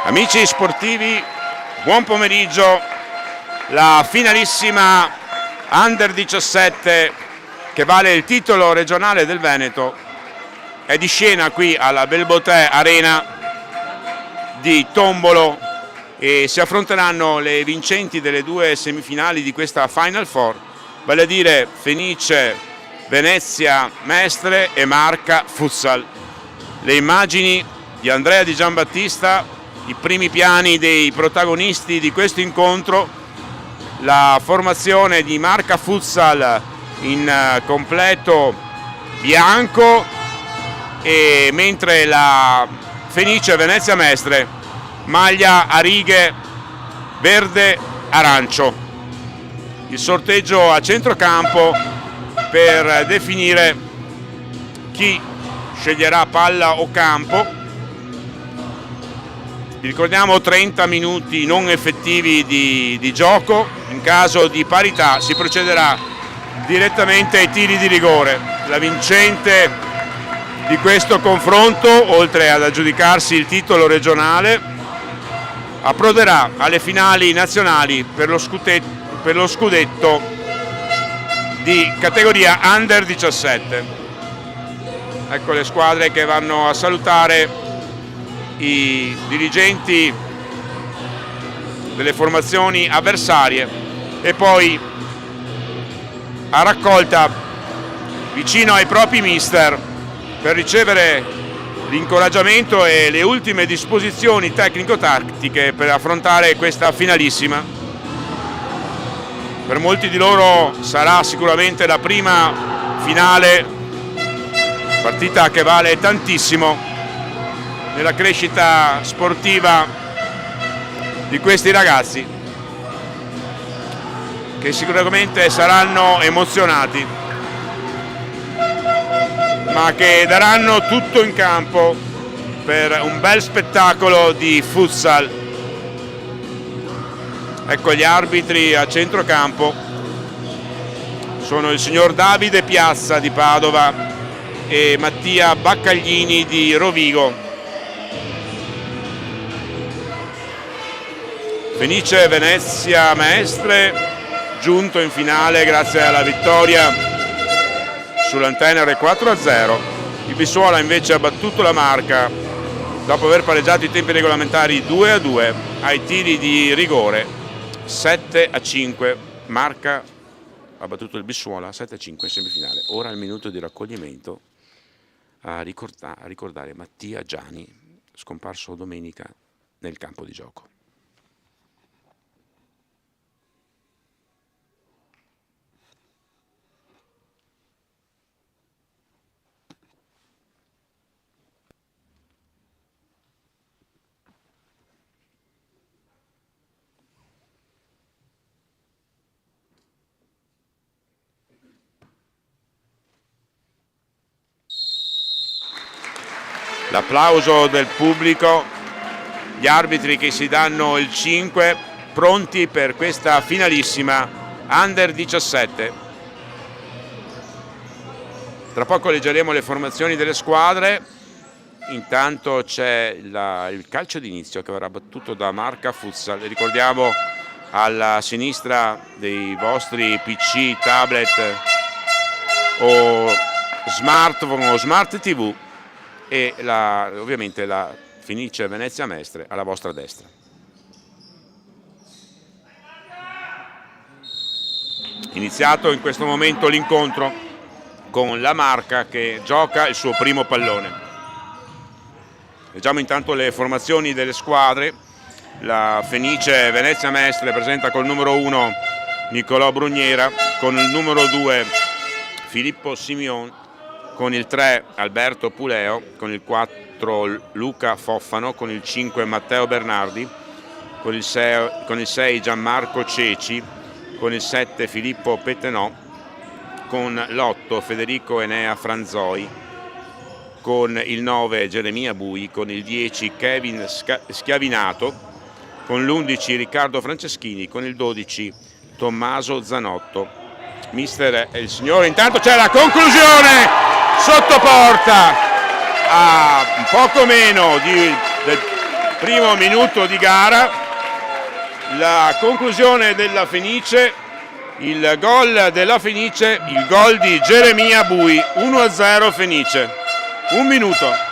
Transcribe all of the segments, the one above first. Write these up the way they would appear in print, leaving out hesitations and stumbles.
Amici sportivi, buon pomeriggio. La finalissima Under 17 che vale il titolo regionale del Veneto è di scena qui alla Belboté Arena di Tombolo e si affronteranno le vincenti delle due semifinali di questa Final Four, vale a dire Fenice Venezia Mestre e Marca Futsal. Le immagini di Andrea Di Giambattista, i primi piani dei protagonisti di questo incontro, la formazione di Marca Futsal in completo bianco e mentre la Fenice Venezia Mestre maglia a righe verde arancio. Il sorteggio a centrocampo per definire chi sceglierà palla o campo. Vi ricordiamo 30 minuti non effettivi di gioco. In caso di parità si procederà direttamente ai tiri di rigore. La vincente di questo confronto, oltre ad aggiudicarsi il titolo regionale, approderà alle finali nazionali per lo scudetto di categoria Under 17. Ecco le squadre che vanno a salutare i dirigenti delle formazioni avversarie e poi a raccolta vicino ai propri mister per ricevere l'incoraggiamento e le ultime disposizioni tecnico-tattiche per affrontare questa finalissima. Per molti di loro sarà sicuramente la prima finale, partita che vale tantissimo nella crescita sportiva di questi ragazzi, che sicuramente saranno emozionati, ma che daranno tutto in campo per un bel spettacolo di futsal. Ecco gli arbitri a centrocampo, sono il signor Davide Piazza di Padova e Mattia Baccaglini di Rovigo. Fenice Venezia Mestre giunto in finale grazie alla vittoria sull'Antenere 4-0. Il Bissuola invece ha battuto la Marca dopo aver pareggiato i tempi regolamentari 2-2 ai tiri di rigore 7-5. Marca ha battuto il Bissuola 7-5 in semifinale. Ora il minuto di raccoglimento a ricordare Mattia Giani, scomparso domenica nel campo di gioco. L'applauso del pubblico, gli arbitri che si danno il 5, pronti per questa finalissima Under 17. Tra poco leggeremo le formazioni delle squadre, intanto c'è il calcio d'inizio che verrà battuto da Marca Futsal. Ricordiamo alla sinistra dei vostri PC, tablet o smartphone o smart TV e ovviamente la Fenice Venezia Mestre alla vostra destra. Iniziato in questo momento l'incontro con la Marca che gioca il suo primo pallone. Leggiamo intanto le formazioni delle squadre. La Fenice Venezia Mestre presenta col numero 1 Nicolò Brugnera, con il numero 2 Filippo Simion, con il 3 Alberto Puleo, con il 4 Luca Foffano, con il 5 Matteo Bernardi, con il 6 Gianmarco Ceci, con il 7 Filippo Pettenò, con l'8 Federico Enea Franzoi, con il 9 Geremia Bui, con il 10 Kevin Schiavinato, con l'11 Riccardo Franceschini, con il 12 Tommaso Zanotto. Mister e il signore, intanto c'è la conclusione sotto porta a un poco meno primo minuto di gara, la conclusione della Fenice, il gol della Fenice, il gol di Geremia Bui, 1-0 Fenice, un minuto.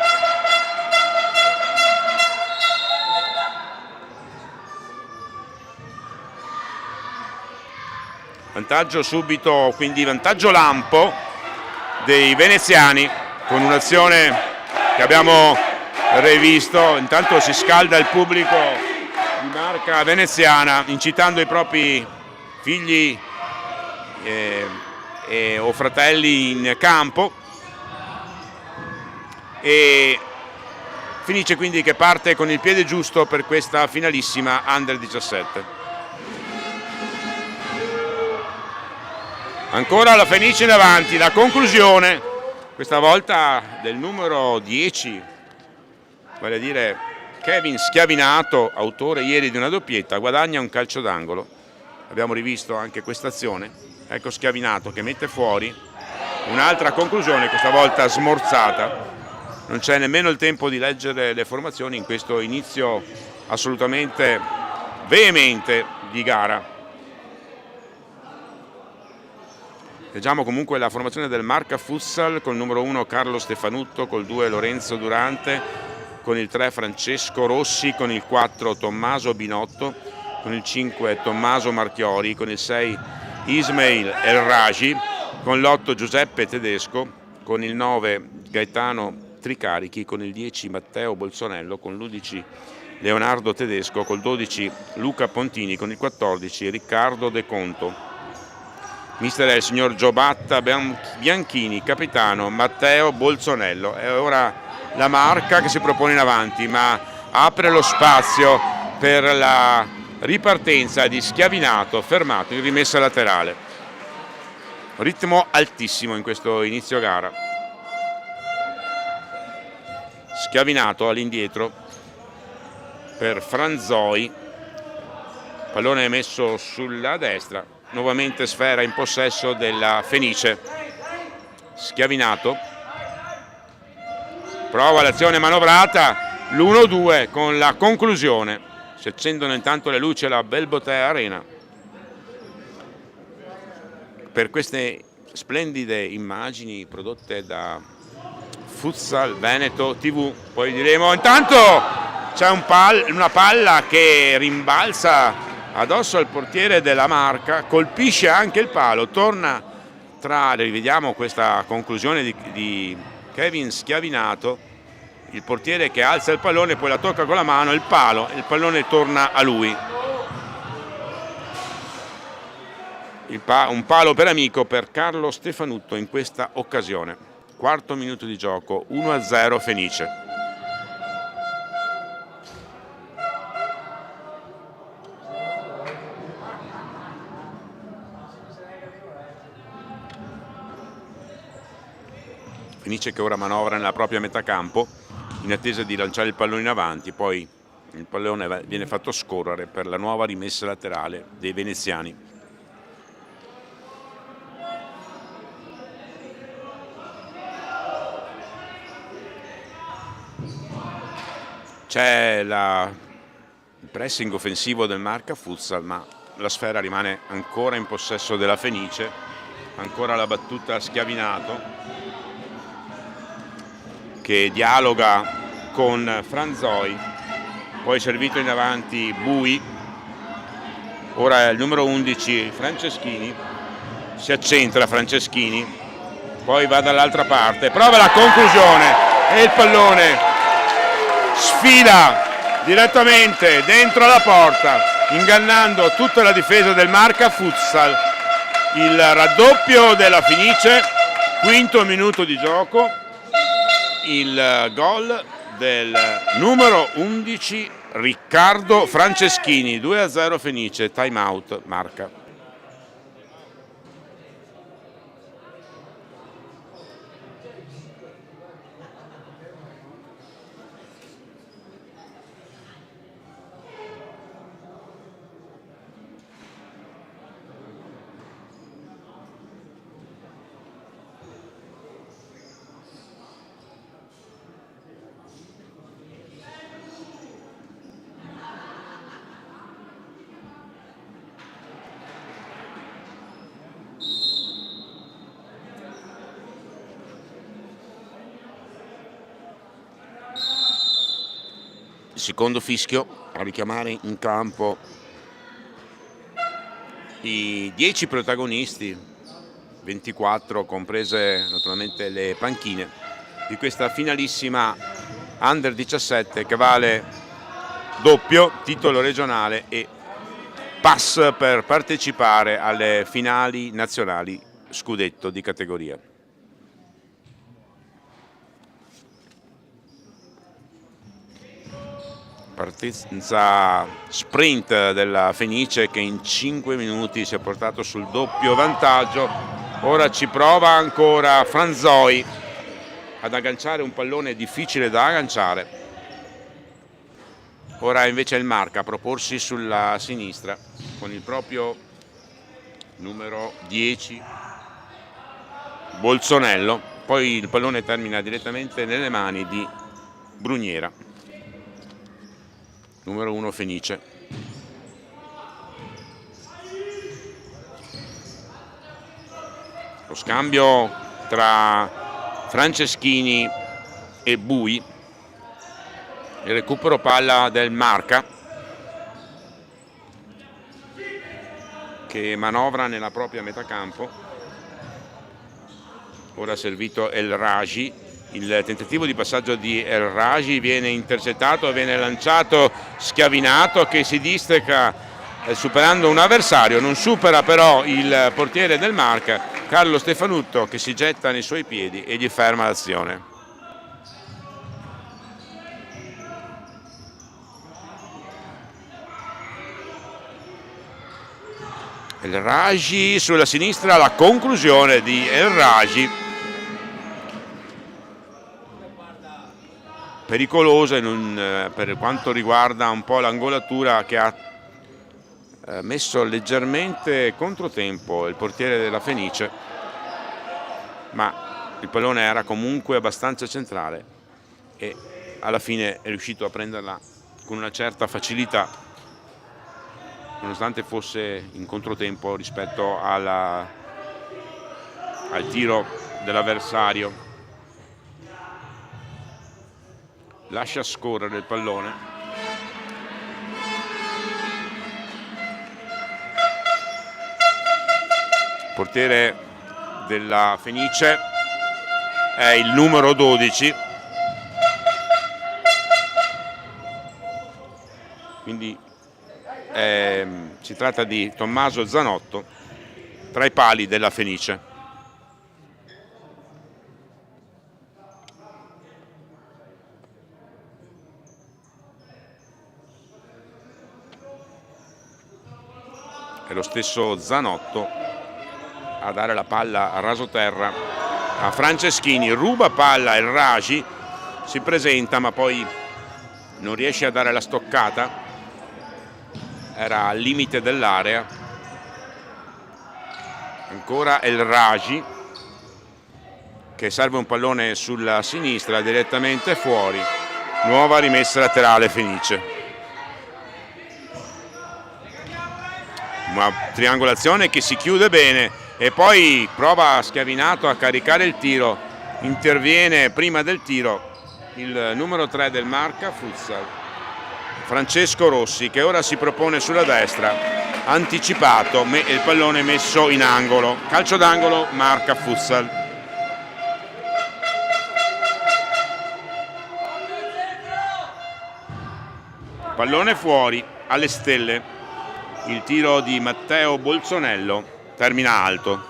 Vantaggio subito, quindi vantaggio lampo dei veneziani con un'azione che abbiamo rivisto. Intanto si scalda il pubblico di Marca veneziana incitando i propri figli o fratelli in campo, e Fenice quindi che parte con il piede giusto per questa finalissima Under 17. Ancora la Fenice in avanti, la conclusione, questa volta del numero 10, vale a dire Kevin Schiavinato, autore ieri di una doppietta, guadagna un calcio d'angolo. Abbiamo rivisto anche questa azione, ecco Schiavinato che mette fuori, un'altra conclusione, questa volta smorzata. Non c'è nemmeno il tempo di leggere le formazioni in questo inizio assolutamente veemente di gara. Leggiamo comunque la formazione del Marca Futsal col numero 1 Carlo Stefanutto, col 2 Lorenzo Durante, con il 3 Francesco Rossi, con il 4 Tommaso Binotto, con il 5 Tommaso Marchiori, con il 6 Ismail El Raji, con l'8 Giuseppe Tedesco, con il 9 Gaetano Tricarichi, con il 10 Matteo Bolsonello, con l'11 Leonardo Tedesco, col 12 Luca Pontini, con il 14 Riccardo De Conto. Mister è il signor Giobatta Bianchini, capitano Matteo Bolsonello. È ora la Marca che si propone in avanti, ma apre lo spazio per la ripartenza di Schiavinato, fermato in rimessa laterale. Ritmo altissimo in questo inizio gara. Schiavinato all'indietro per Franzoi, pallone messo sulla destra. Nuovamente sfera in possesso della Fenice. Schiavinato prova l'azione manovrata, l'1-2 con la conclusione. Si accendono intanto le luci alla Belbotea Arena per queste splendide immagini prodotte da Futsal Veneto TV. Poi diremo, intanto c'è una palla che rimbalza addosso al portiere della Marca, colpisce anche il palo, torna rivediamo questa conclusione di Kevin Schiavinato, il portiere che alza il pallone, poi la tocca con la mano, il pallone torna a lui. Un palo per amico per Carlo Stefanutto in questa occasione. Quarto minuto di gioco, 1-0 Fenice. Fenice che ora manovra nella propria metà campo in attesa di lanciare il pallone in avanti, poi il pallone viene fatto scorrere per la nuova rimessa laterale dei veneziani. C'è il pressing offensivo del Marca Futsal, ma la sfera rimane ancora in possesso della Fenice, ancora la battuta Schiavinato che dialoga con Franzoi, poi servito in avanti Bui, ora è il numero 11 Franceschini, si accentra Franceschini, poi va dall'altra parte, prova la conclusione e il pallone sfila direttamente dentro la porta, ingannando tutta la difesa del Marca Futsal. Il raddoppio della Fenice, quinto minuto di gioco, il gol del numero 11 Riccardo Franceschini, 2-0 Fenice, time out Marca. secondo fischio a richiamare in campo i 10 protagonisti, 24 comprese naturalmente le panchine, di questa finalissima Under 17 che vale doppio, titolo regionale e pass per partecipare alle finali nazionali scudetto di categoria. Partenza sprint della Fenice che in 5 minuti si è portato sul doppio vantaggio. Ora ci prova ancora Franzoi ad agganciare un pallone difficile da agganciare. Ora invece è il Marca a proporsi sulla sinistra con il proprio numero 10 Bolzonello. Poi il pallone termina direttamente nelle mani di Bruniera, numero 1 Fenice. Lo scambio tra Franceschini e Bui, il recupero palla del Marca che manovra nella propria metà campo. Ora servito El Raji. Il tentativo di passaggio di El Raji viene intercettato, viene lanciato Schiavinato che si districa superando un avversario, non supera però il portiere del Marca, Carlo Stefanutto, che si getta nei suoi piedi e gli ferma l'azione. El Raji sulla sinistra, la conclusione di El Raji. Pericolosa per quanto riguarda un po' l'angolatura che ha messo leggermente controtempo il portiere della Fenice, ma il pallone era comunque abbastanza centrale e alla fine è riuscito a prenderla con una certa facilità, nonostante fosse in controtempo rispetto al tiro dell'avversario. Lascia scorrere il pallone. Il portiere della Fenice è il numero 12, quindi si tratta di Tommaso Zanotto tra i pali della Fenice. È lo stesso Zanotto a dare la palla a rasoterra a Franceschini, ruba palla il Raji, si presenta ma poi non riesce a dare la stoccata, era al limite dell'area. Ancora il Raji che serve un pallone sulla sinistra direttamente fuori, nuova rimessa laterale Fenice. Una triangolazione che si chiude bene e poi prova Schiavinato a caricare il tiro, interviene prima del tiro il numero 3 del Marca Futsal, Francesco Rossi, che ora si propone sulla destra, anticipato, il pallone messo in angolo, calcio d'angolo Marca Futsal. Pallone fuori alle stelle. Il tiro di Matteo Bolzonello termina alto.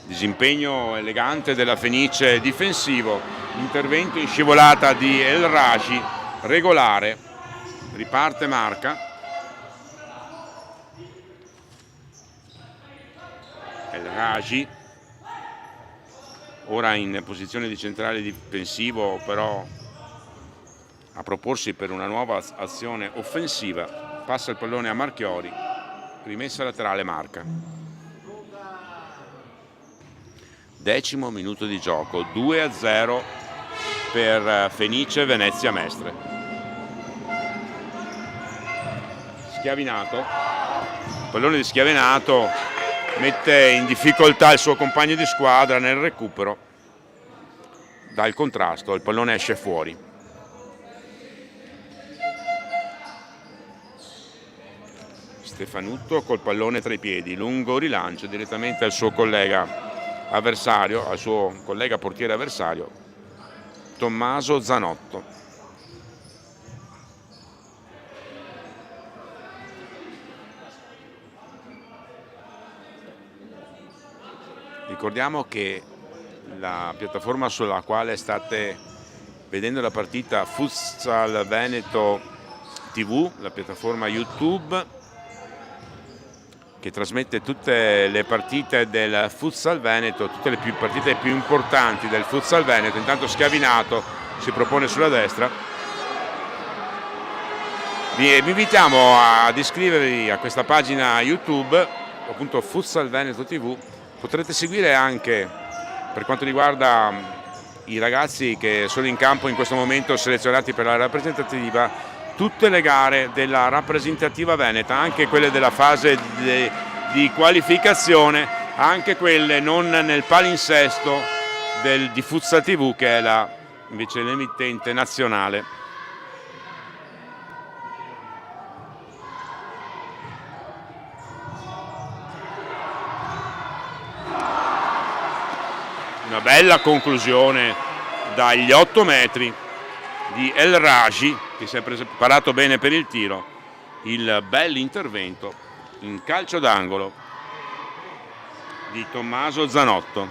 Disimpegno elegante della Fenice difensivo, intervento in scivolata di El Raji, regolare, riparte Marca. El Raji ora in posizione di centrale difensivo, però a proporsi per una nuova azione offensiva. Passa il pallone a Marchiori, rimessa laterale Marca. 10° minuto di gioco, 2-0 per Fenice Venezia Mestre. Schiavinato, pallone di Schiavinato mette in difficoltà il suo compagno di squadra nel recupero. Dal contrasto il pallone esce fuori. Stefanutto col pallone tra i piedi, lungo rilancio direttamente al suo collega avversario, al suo collega portiere avversario, Tommaso Zanotto. Ricordiamo che la piattaforma sulla quale state vedendo la partita, Futsal Veneto TV, la piattaforma YouTube che trasmette tutte le partite del Futsal Veneto, tutte le partite più importanti del Futsal Veneto. Intanto Schiavinato si propone sulla destra. Vi invitiamo ad iscrivervi a questa pagina YouTube, appunto Futsal Veneto TV. Potrete seguire anche, per quanto riguarda i ragazzi che sono in campo in questo momento selezionati per la rappresentativa, tutte le gare della rappresentativa veneta, anche quelle della fase di qualificazione, anche quelle non nel palinsesto di Futsal TV, che è invece l'emittente nazionale. Una bella conclusione dagli 8 metri di El Raji, che si è preparato bene per il tiro. Il bel intervento in calcio d'angolo di Tommaso Zanotto.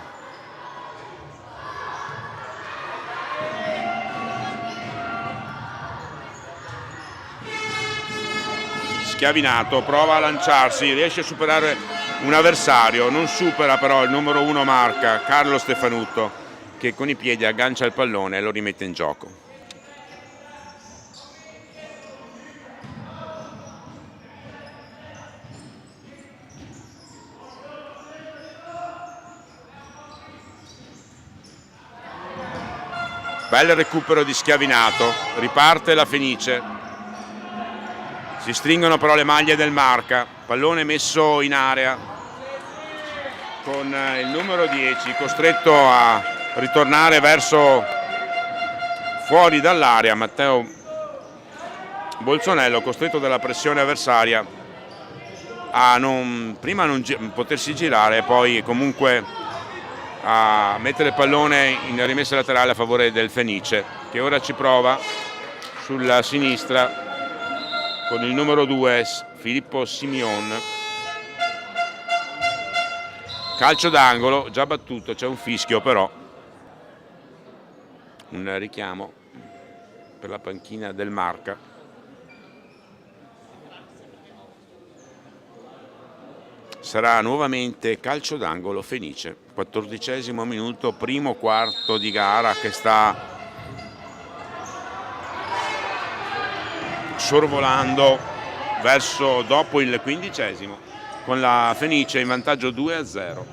Schiavinato prova a lanciarsi, riesce a superare un avversario, non supera però il numero 1 marca, Carlo Stefanutto, che con i piedi aggancia il pallone e lo rimette in gioco. Bel recupero di Schiavinato, riparte la Fenice, si stringono però le maglie del Marca, pallone messo in area con il numero 10 costretto a ritornare verso fuori dall'area. Matteo Bolzonello, costretto dalla pressione avversaria a prima non potersi girare e poi comunque a mettere il pallone in rimessa laterale a favore del Fenice, che ora ci prova sulla sinistra con il numero 2 Filippo Simeon. Calcio d'angolo già battuto, c'è un fischio però, un richiamo per la panchina del Marca. Sarà nuovamente calcio d'angolo Fenice, 14° minuto, primo quarto di gara che sta sorvolando verso dopo il 15°, con la Fenice in vantaggio 2-0,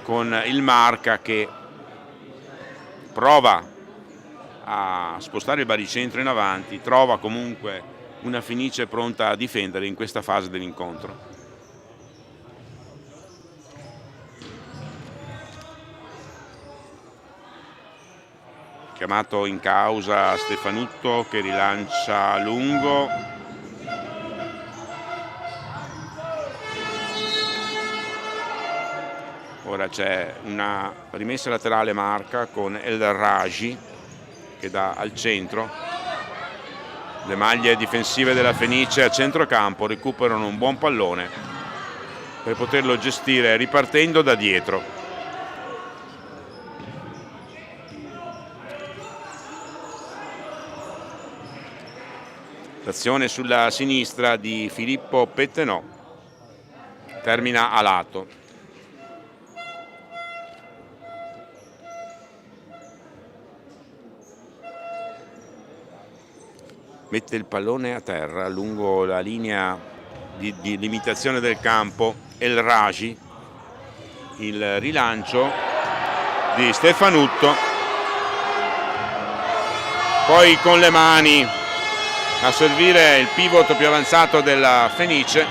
con il Marca che prova a spostare il baricentro in avanti, trova comunque una Fenice pronta a difendere in questa fase dell'incontro. Chiamato in causa Stefanutto che rilancia lungo. Ora c'è una rimessa laterale Marca con El Raji che dà al centro. Le maglie difensive della Fenice a centrocampo recuperano un buon pallone per poterlo gestire ripartendo da dietro. L'azione sulla sinistra di Filippo Pettenò termina a lato. Mette il pallone a terra lungo la linea di limitazione del campo El Raji. Il rilancio di Stefanutto, poi con le mani a servire il pivot più avanzato della Fenice,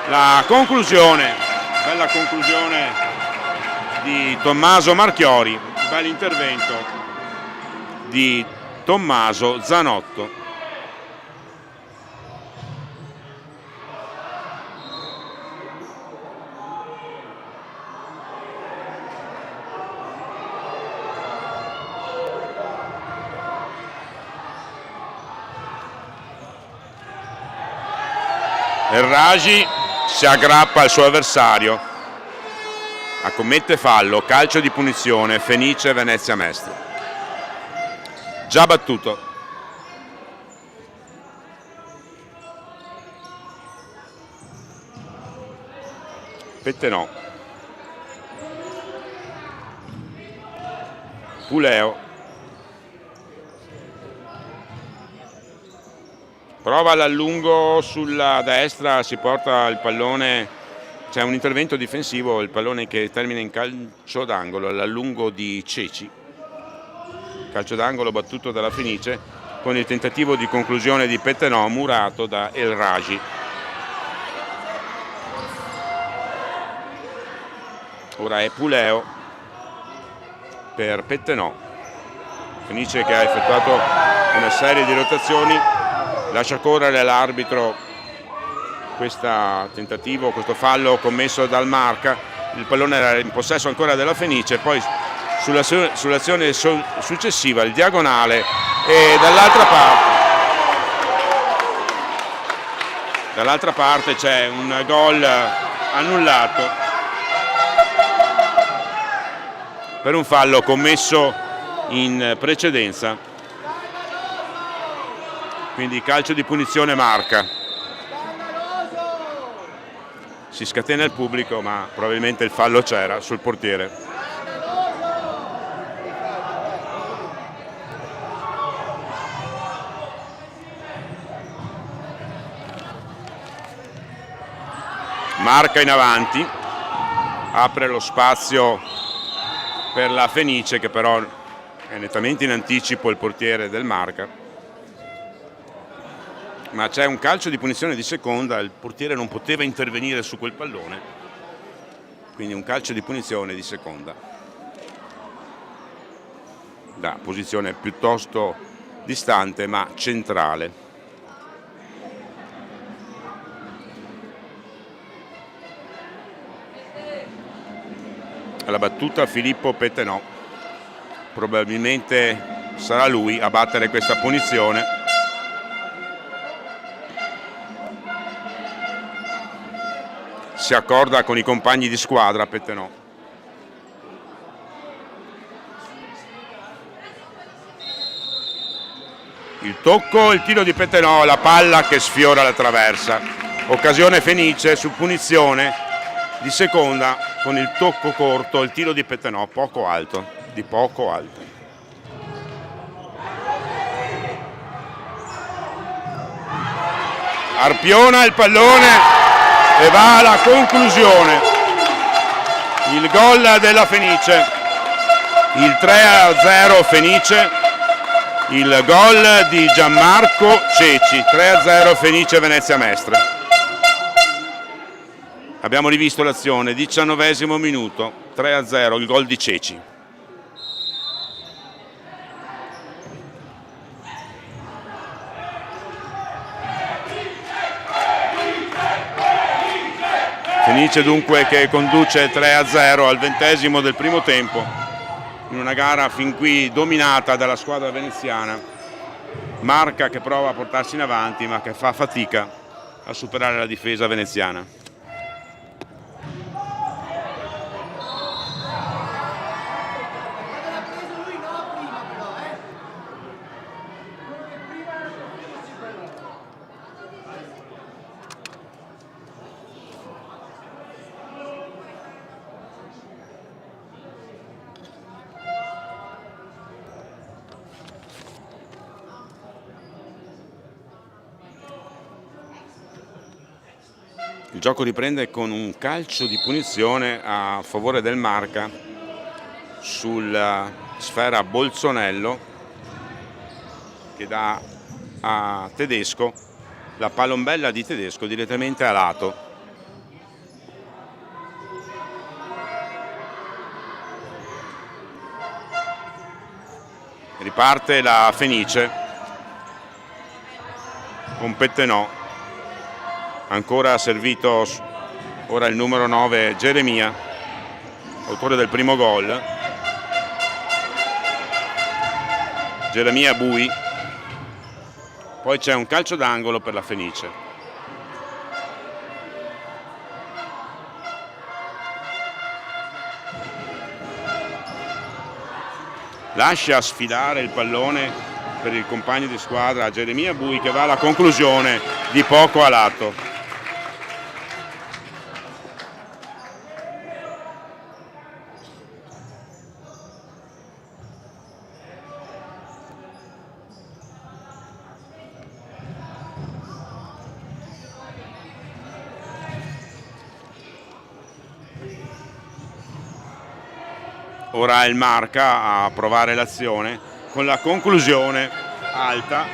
la conclusione, bella conclusione di Tommaso Marchiori, bel intervento di Tommaso Zanotto. El Ragi si aggrappa al suo avversario, commette fallo, calcio di punizione, Fenice Venezia Mestre. Già battuto. Pettenò. Puleo. Prova all'allungo sulla destra, si porta il pallone, c'è un intervento difensivo, il pallone che termina in calcio d'angolo all'allungo di Ceci. Calcio d'angolo battuto dalla Fenice con il tentativo di conclusione di Pettenò murato da El Ragi. Ora è Puleo per Pettenò. Fenice che ha effettuato una serie di rotazioni. Lascia correre l'arbitro questo tentativo, questo fallo commesso dal Marca. Il pallone era in possesso ancora della Fenice, poi sull'azione successiva il diagonale e dall'altra parte c'è un gol annullato per un fallo commesso in precedenza. Quindi calcio di punizione Marca. Si scatena il pubblico, ma probabilmente il fallo c'era sul portiere. Marca in avanti, apre lo spazio per la Fenice che però è nettamente in anticipo il portiere del Marca. Ma c'è un calcio di punizione di seconda, il portiere non poteva intervenire su quel pallone, quindi un calcio di punizione di seconda. Da posizione piuttosto distante ma centrale. Alla battuta Filippo Pettenò, probabilmente sarà lui a battere questa punizione. Si accorda con i compagni di squadra Pettenò. Il tocco, il tiro di Pettenò, la palla che sfiora la traversa. Occasione Fenice su punizione di seconda con il tocco corto, il tiro di Pettenò poco alto, di poco alto. Arpiona il pallone e va alla conclusione. Il gol della Fenice, il 3-0 Fenice, il gol di Gianmarco Ceci, 3-0 Fenice Venezia Mestre. Abbiamo rivisto l'azione, 19° minuto, 3-0 il gol di Ceci. Fenice dunque che conduce 3-0 al 20° del primo tempo, in una gara fin qui dominata dalla squadra veneziana. Marca che prova a portarsi in avanti ma che fa fatica a superare la difesa veneziana. Il gioco riprende con un calcio di punizione a favore del Marca sulla sfera Bolzonello che dà a Tedesco la palombella di Tedesco direttamente a lato. Riparte la Fenice con Pettenò, ancora servito ora il numero 9 Geremia, autore del primo gol. Geremia Bui, poi c'è un calcio d'angolo per la Fenice. Lascia sfilare il pallone per il compagno di squadra Geremia Bui, che va alla conclusione di poco a lato. Ora il Marca a provare l'azione con la conclusione alta,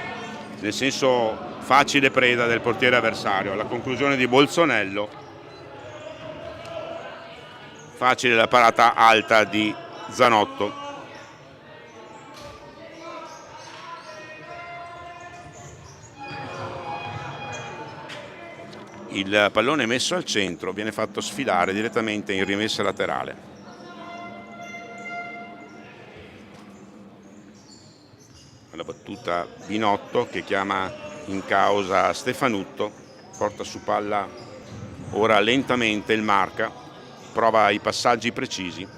nel senso facile preda del portiere avversario. La conclusione di Bolzonello, facile la parata alta di Zanotto. Il pallone messo al centro viene fatto sfilare direttamente in rimessa laterale. La battuta Binotto che chiama in causa Stefanutto, porta su palla ora lentamente il Marca, prova i passaggi precisi,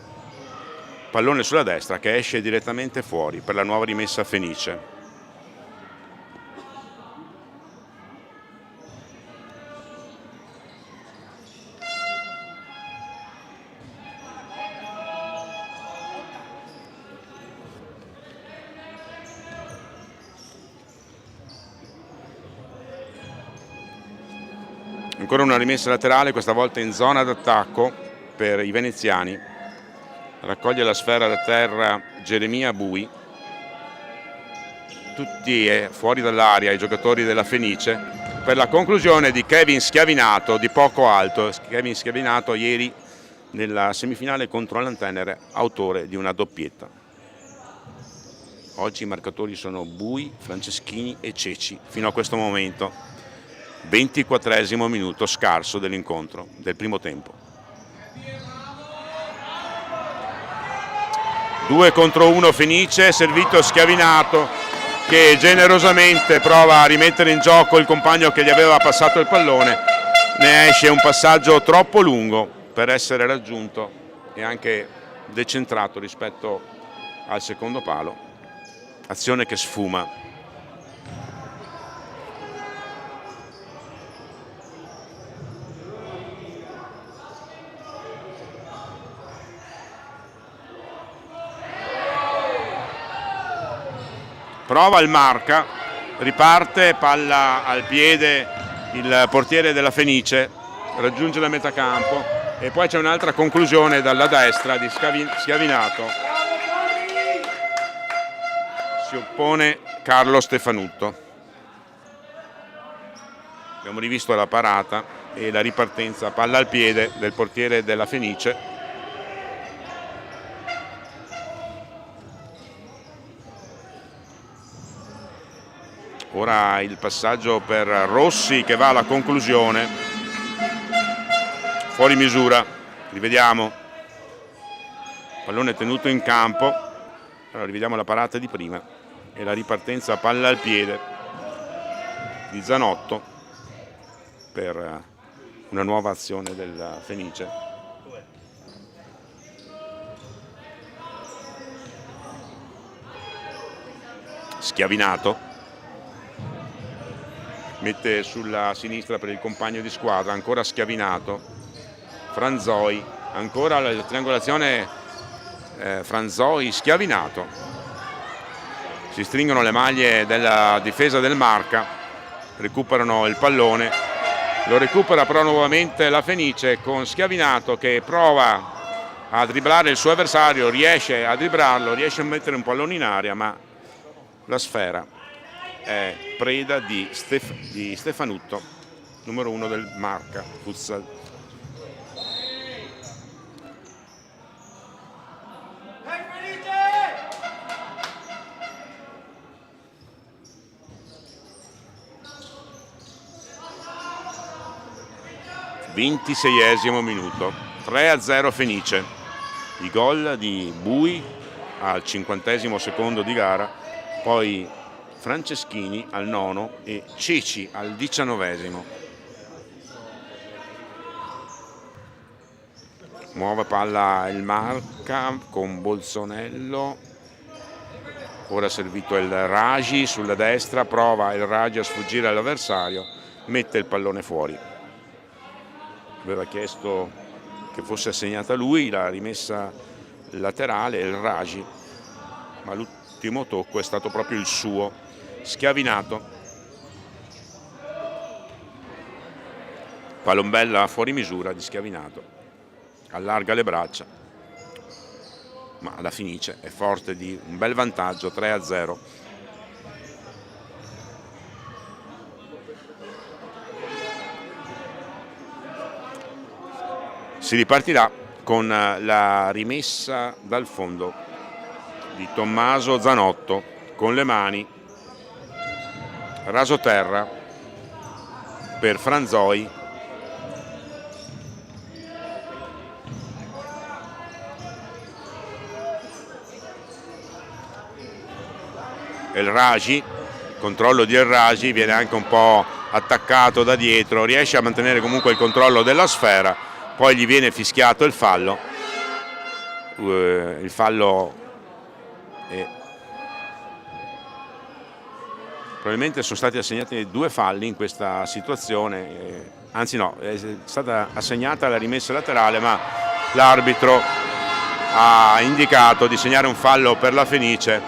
pallone sulla destra che esce direttamente fuori per la nuova rimessa Fenice. Ancora una rimessa laterale, questa volta in zona d'attacco per i veneziani. Raccoglie la sfera da terra Geremia Bui. Tutti fuori dall'area i giocatori della Fenice per la conclusione di Kevin Schiavinato di poco alto. Kevin Schiavinato ieri nella semifinale contro l'Antenere, autore di una doppietta. Oggi i marcatori sono Bui, Franceschini e Ceci fino a questo momento. 24esimo minuto scarso dell'incontro, del primo tempo. 2 contro 1 Fenice, servito Schiavinato che generosamente prova a rimettere in gioco il compagno che gli aveva passato il pallone. Ne esce un passaggio troppo lungo per essere raggiunto e anche decentrato rispetto al secondo palo. Azione che sfuma. Prova il Marca, riparte, palla al piede il portiere della Fenice, raggiunge la metà campo e poi c'è un'altra conclusione dalla destra di Schiavinato. Si oppone Carlo Stefanutto. Abbiamo rivisto la parata e la ripartenza, palla al piede del portiere della Fenice. Ora il passaggio per Rossi che va alla conclusione, fuori misura, rivediamo, pallone tenuto in campo, allora rivediamo la parata di prima e la ripartenza palla al piede di Zanotto per una nuova azione del Fenice. Schiavinato mette sulla sinistra per il compagno di squadra, ancora Schiavinato, Franzoi, ancora la triangolazione Franzoi, Schiavinato. Si stringono le maglie della difesa del Marca, recuperano il pallone, lo recupera però nuovamente la Fenice con Schiavinato che prova a dribblare il suo avversario, riesce a dribblarlo, riesce a mettere un pallone in aria, ma la sfera è preda di Stefanutto, numero 1 del Marca Futsal. 26esimo minuto, 3-0 Fenice. I gol di Bui al 50esimo secondo di gara, poi Franceschini al 9 e Ceci al 19esimo. Muove palla il Marca con Bolzonello, ora servito il Ragi sulla destra, prova il Ragi a sfuggire all'avversario, mette il pallone fuori. Aveva chiesto che fosse assegnata a lui la rimessa laterale, il Ragi, ma l'ultimo tocco è stato proprio il suo. Schiavinato, palombella fuori misura di Schiavinato, allarga le braccia, ma la Fenice è forte di un bel vantaggio, 3-0. Si ripartirà con la rimessa dal fondo di Tommaso Zanotto con le mani, rasoterra per Franzoi, El Ragi, controllo di El Ragi, viene anche un po' attaccato da dietro, riesce a mantenere comunque il controllo della sfera, poi gli viene fischiato il fallo è... Probabilmente sono stati assegnati 2 falli in questa situazione, anzi no, è stata assegnata la rimessa laterale, ma l'arbitro ha indicato di segnare un fallo per la Fenice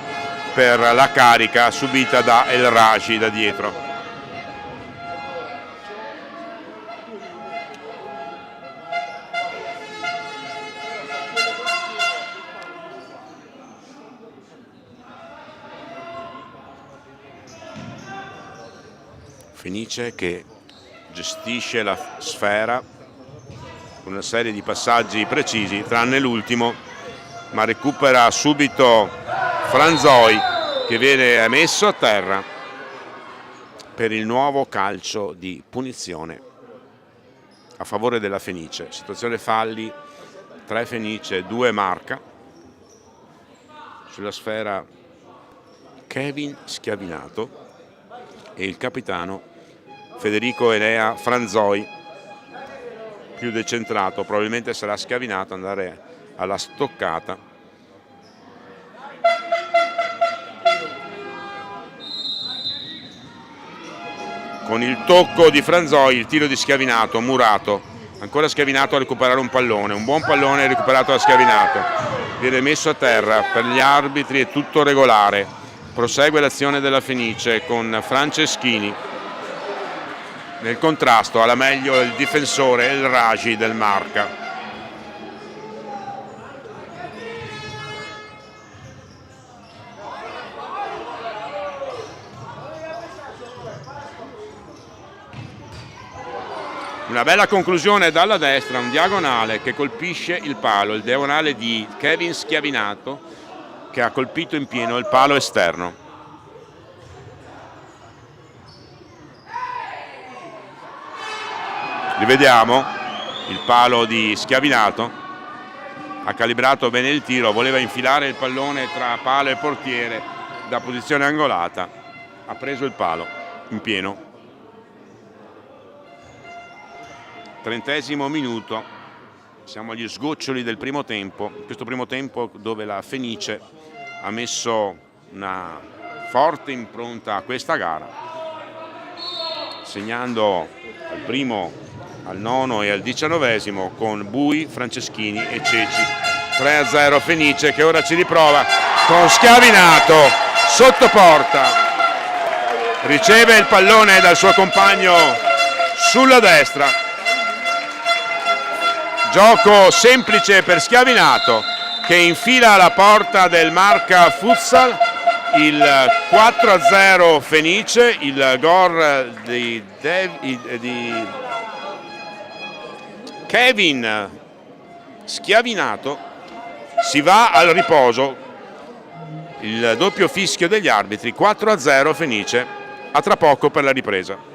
per la carica subita da El Ragi da dietro. Fenice che gestisce la sfera con una serie di passaggi precisi, tranne l'ultimo, ma recupera subito Franzoi che viene messo a terra per il nuovo calcio di punizione a favore della Fenice. Situazione falli, 3 Fenice, 2 Marca. Sulla sfera Kevin Schiavinato e il capitano Federico Enea Franzoi, più decentrato, probabilmente sarà Schiavinato andare alla stoccata. Con il tocco di Franzoi, il tiro di Schiavinato, murato, ancora Schiavinato a recuperare un pallone, un buon pallone recuperato da Schiavinato, viene messo a terra, per gli arbitri è tutto regolare, prosegue l'azione della Fenice con Franceschini. Nel contrasto alla meglio il difensore El Ragi del Marca. Una bella conclusione dalla destra, un diagonale che colpisce il palo, il diagonale di Kevin Schiavinato che ha colpito in pieno il palo esterno. Rivediamo il palo di Schiavinato, ha calibrato bene il tiro, voleva infilare il pallone tra palo e portiere da posizione angolata, ha preso il palo in pieno. 30esimo minuto, siamo agli sgoccioli del primo tempo, questo primo tempo dove la Fenice ha messo una forte impronta a questa gara, segnando al primo, al 9 e al 19esimo con Bui, Franceschini e Ceci. 3-0 Fenice che ora ci riprova con Schiavinato sotto porta, riceve il pallone dal suo compagno sulla destra, gioco semplice per Schiavinato che infila alla porta del Marca Futsal. Il 4-0 Fenice, il gol di Kevin Schiavinato, si va al riposo, il doppio fischio degli arbitri, 4-0 Fenice, a tra poco per la ripresa.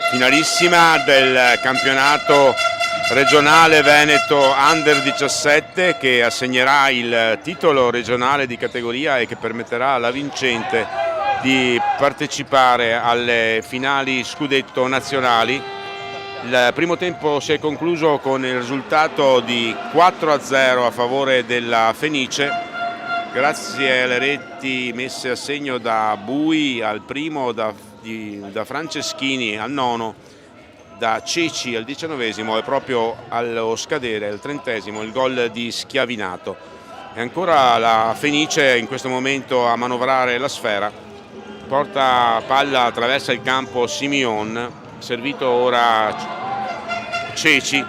finalissima del campionato regionale Veneto Under 17, che assegnerà il titolo regionale di categoria e che permetterà alla vincente di partecipare alle finali scudetto nazionali. Il primo tempo si è concluso con il risultato di 4-0 a favore della Fenice, grazie alle reti messe a segno da Bui al primo, da Franceschini al nono, da Ceci al 19esimo e proprio allo scadere, al 30esimo, il gol di Schiavinato. E ancora la Fenice in questo momento a manovrare la sfera, porta palla attraverso il campo Simeon, servito ora Ceci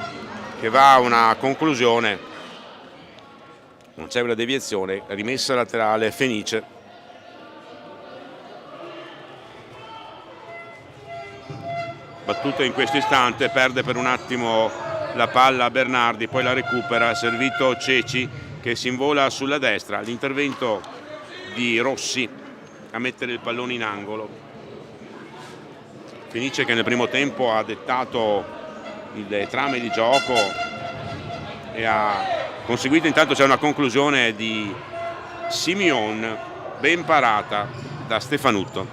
che va a una conclusione, non c'è una deviazione, rimessa laterale Fenice. Battuta in questo istante, perde per un attimo la palla Bernardi, poi la recupera, servito Ceci che si invola sulla destra, l'intervento di Rossi a mettere il pallone in angolo. Fenice che nel primo tempo ha dettato le trame di gioco e ha conseguito, intanto c'è una conclusione di Simeon ben parata da Stefanutto.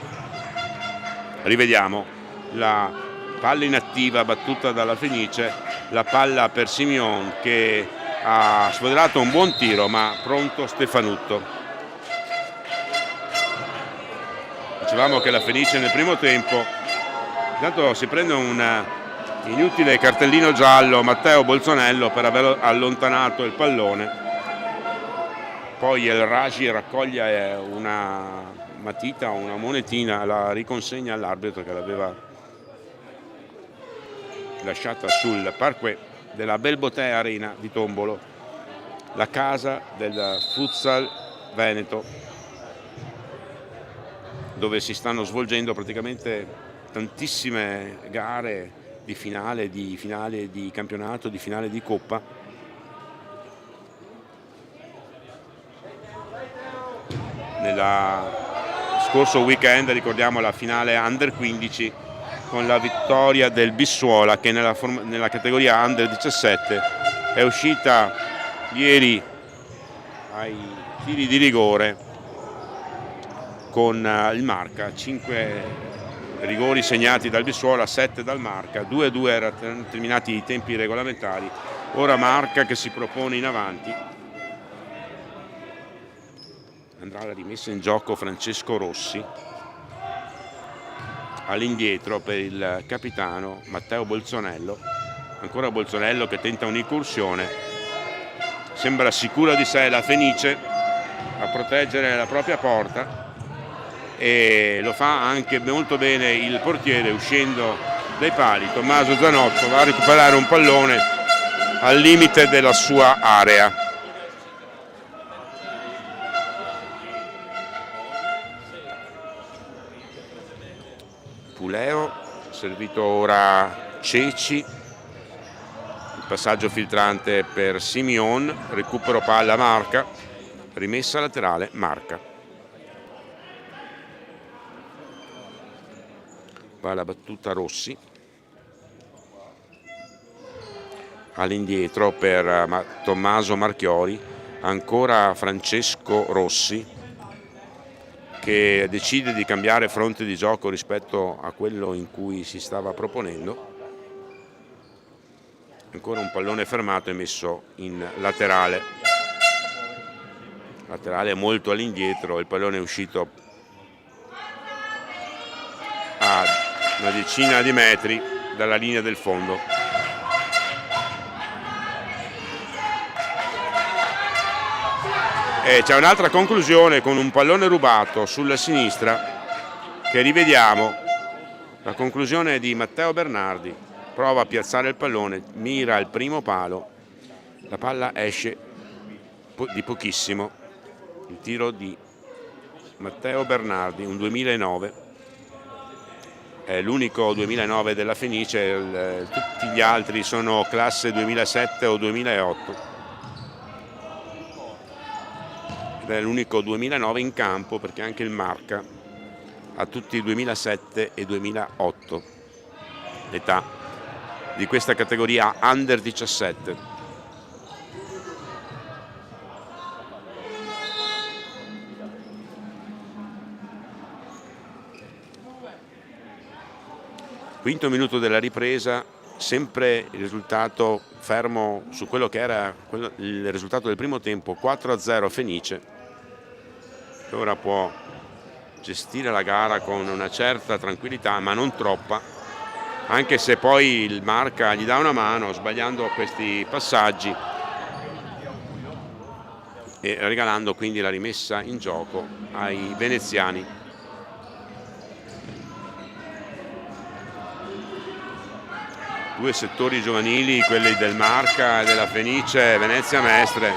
Rivediamo la palla inattiva battuta dalla Fenice, la palla per Simeon che ha sfoderato un buon tiro, ma pronto Stefanutto. Dicevamo che la Fenice nel primo tempo, intanto si prende un inutile cartellino giallo Matteo Bolzonello per aver allontanato il pallone, poi El Raji raccoglie una matita, una monetina, la riconsegna all'arbitro che l'aveva lasciata sul parquet della Belboté Arena di Tombolo, la casa del futsal Veneto, dove si stanno svolgendo praticamente tantissime gare di finale di campionato, di finale di coppa. Nella scorso weekend ricordiamo la finale Under 15 con la vittoria del Bissuola, che nella categoria Under 17 è uscita ieri ai tiri di rigore con il Marca, 5 rigori segnati dal Bissuola, 7 dal Marca, 2-2 erano terminati i tempi regolamentari. Ora Marca che si propone in avanti, andrà la rimessa in gioco Francesco Rossi, all'indietro per il capitano Matteo Bolzonello, ancora Bolzonello che tenta un'incursione, sembra sicura di sé la Fenice a proteggere la propria porta e lo fa anche molto bene il portiere uscendo dai pali. Tommaso Zanotto va a recuperare un pallone al limite della sua area. Puleo, servito ora Ceci, il passaggio filtrante per Simeon, recupero palla Marca, rimessa laterale Marca. Va la battuta Rossi, all'indietro per Tommaso Marchiori, ancora Francesco Rossi che decide di cambiare fronte di gioco rispetto a quello in cui si stava proponendo. Ancora un pallone fermato e messo in laterale molto all'indietro, il pallone è uscito a una decina di metri dalla linea del fondo. E c'è un'altra conclusione con un pallone rubato sulla sinistra che rivediamo, la conclusione di Matteo Bernardi, prova a piazzare il pallone, mira il primo palo, la palla esce di pochissimo, il tiro di Matteo Bernardi, un 2009, è l'unico 2009 della Fenice, tutti gli altri sono classe 2007 o 2008. È l'unico 2009 in campo perché anche il Marca ha tutti 2007 e 2008. l'età di questa categoria Under 17. Quinto minuto della ripresa, sempre il risultato fermo su quello che era il risultato del primo tempo, 4-0 Fenice, che ora può gestire la gara con una certa tranquillità, ma non troppa, anche se poi il Marca gli dà una mano sbagliando questi passaggi e regalando quindi la rimessa in gioco ai veneziani. Due settori giovanili, quelli del Marca e della Fenice Venezia Mestre,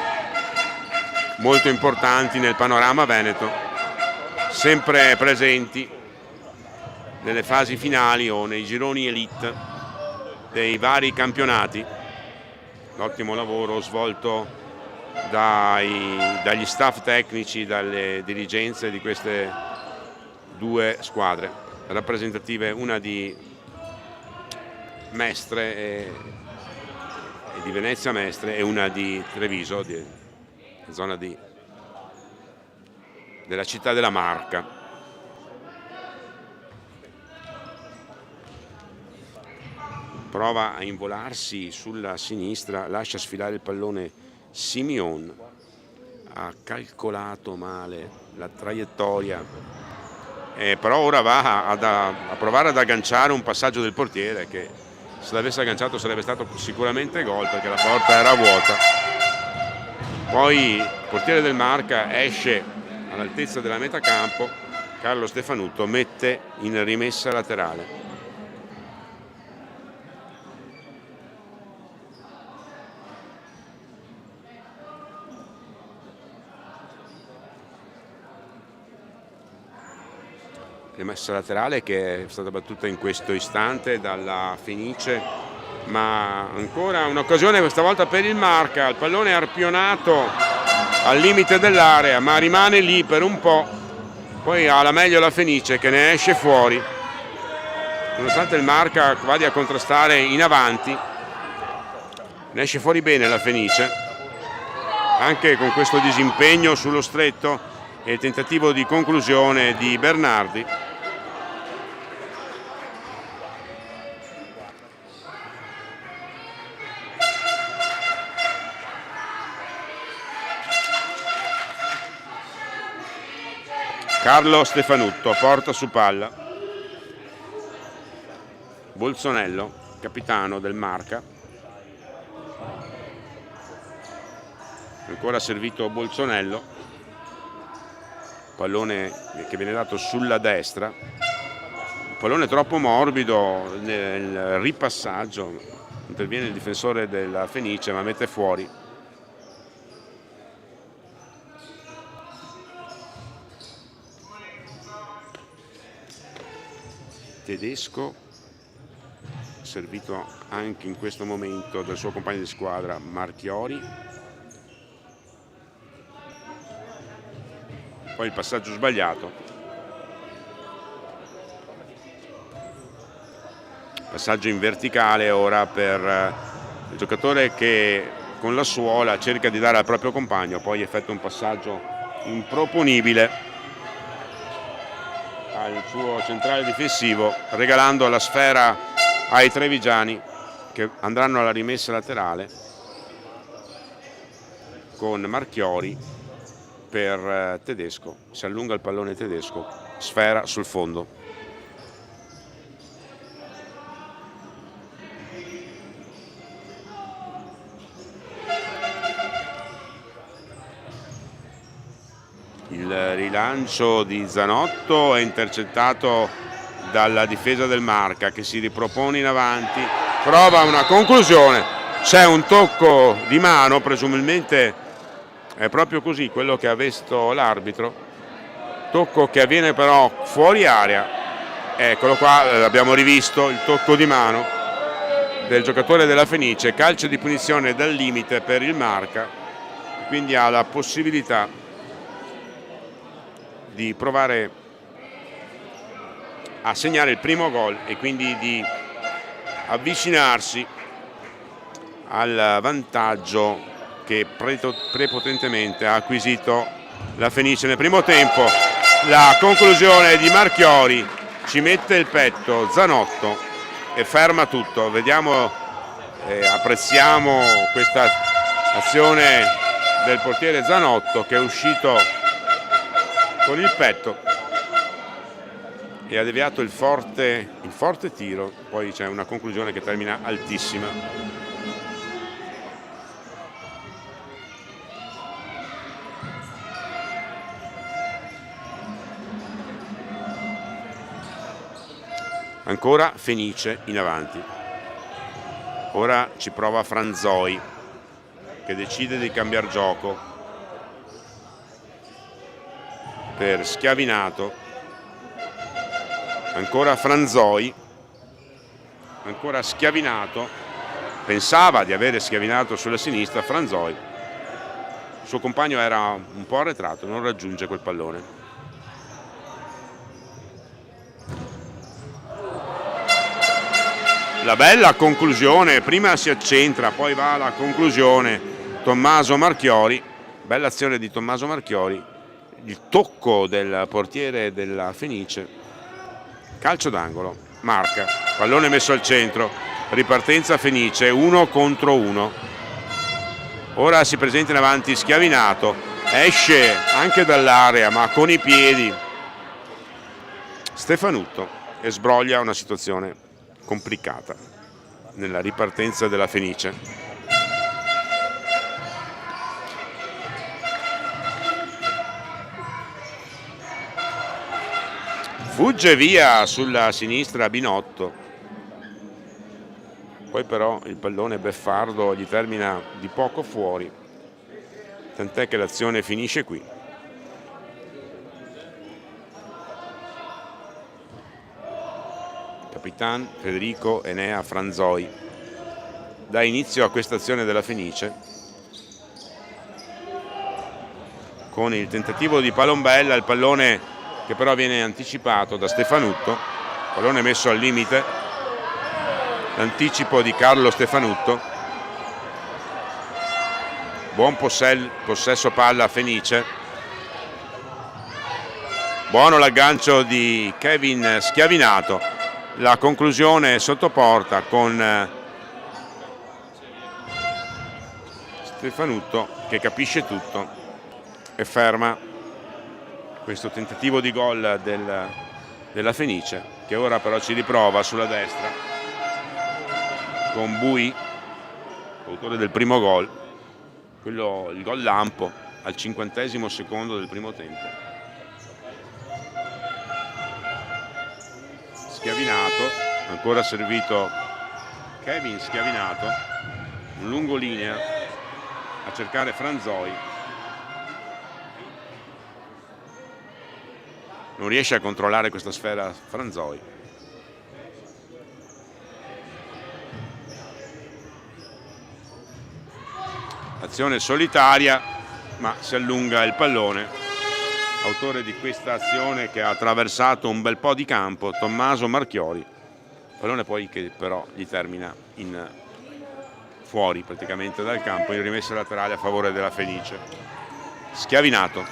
molto importanti nel panorama veneto, sempre presenti nelle fasi finali o nei gironi elite dei vari campionati. L'ottimo lavoro svolto dagli staff tecnici, dalle dirigenze di queste due squadre rappresentative, una di Mestre e di Venezia Mestre e una di Treviso, zona della città della Marca. Prova a involarsi sulla sinistra, lascia sfilare il pallone Simeon, ha calcolato male la traiettoria, però ora va a provare ad agganciare un passaggio del portiere che, se l'avesse agganciato, sarebbe stato sicuramente gol, perché la porta era vuota. Poi il portiere del Marca esce all'altezza della metà campo, Carlo Stefanuto mette in rimessa laterale. Rimessa laterale che è stata battuta in questo istante dalla Fenice, ma ancora un'occasione questa volta per il Marca. Il pallone è arpionato al limite dell'area, ma rimane lì per un po', poi ha la meglio la Fenice che ne esce fuori, nonostante il Marca vada a contrastare in avanti. Ne esce fuori bene la Fenice, anche con questo disimpegno sullo stretto e il tentativo di conclusione di Bernardi. Carlo Stefanutto porta su palla. Bolzonello, capitano del Marca. Ancora servito Bolzonello. Pallone che viene dato sulla destra. Pallone troppo morbido nel ripassaggio. Interviene il difensore della Fenice, ma mette fuori. Tedesco, servito anche in questo momento dal suo compagno di squadra Marchiori. Poi il passaggio sbagliato. Passaggio in verticale ora per il giocatore che con la suola cerca di dare al proprio compagno, poi effettua un passaggio improponibile al suo centrale difensivo, regalando la sfera ai trevigiani, che andranno alla rimessa laterale con Marchiori per Tedesco. Si allunga il pallone Tedesco, sfera sul fondo. Il rilancio di Zanotto è intercettato dalla difesa del Marca, che si ripropone in avanti, prova una conclusione, c'è un tocco di mano, presumibilmente è proprio così quello che ha visto l'arbitro, tocco che avviene però fuori area. Eccolo qua, abbiamo rivisto il tocco di mano del giocatore della Fenice, calcio di punizione dal limite per il Marca, quindi ha la possibilità di provare a segnare il primo gol e quindi di avvicinarsi al vantaggio che prepotentemente ha acquisito la Fenice nel primo tempo. La conclusione di Marchiori, ci mette il petto Zanotto e ferma tutto. Vediamo, apprezziamo questa azione del portiere Zanotto, che è uscito con il petto e ha deviato il forte tiro. Poi c'è una conclusione che termina altissima. Ancora Fenice in avanti. Ora ci prova Franzoi, che decide di cambiare gioco per Schiavinato. Ancora Franzoi, ancora Schiavinato. Pensava di avere Schiavinato sulla sinistra. Franzoi, il suo compagno era un po' arretrato, non raggiunge quel pallone. La bella conclusione, prima si accentra, poi va alla conclusione Tommaso Marchiori. Bella azione di Tommaso Marchiori, il tocco del portiere della Fenice, calcio d'angolo, marca, pallone messo al centro, ripartenza Fenice, 1 contro 1. Ora si presenta in avanti Schiavinato, esce anche dall'area ma con i piedi Stefanutto e sbroglia una situazione complicata nella ripartenza della Fenice. Fugge via sulla sinistra Binotto, poi però il pallone beffardo gli termina di poco fuori, tant'è che l'azione finisce qui. Capitan Federico Enea Franzoi dà inizio a questa azione della Fenice con il tentativo di Palombella, il pallone che però viene anticipato da Stefanutto, pallone messo al limite, l'anticipo di Carlo Stefanutto. Buon possesso palla Fenice, buono l'aggancio di Kevin Schiavinato. La conclusione sotto porta con Stefanutto che capisce tutto e ferma questo tentativo di gol della Fenice, che ora però ci riprova sulla destra con Bui, autore del primo gol, il gol lampo al 50° secondo del primo tempo. Schiavinato, ancora servito Kevin Schiavinato, un lungolinea a cercare Franzoi, non riesce a controllare questa sfera Franzoi. Azione solitaria, ma si allunga il pallone. Autore di questa azione, che ha attraversato un bel po' di campo, Tommaso Marchiori, pallone poi che però gli termina fuori praticamente dal campo, in rimessa laterale a favore della Fenice. Schiavinato,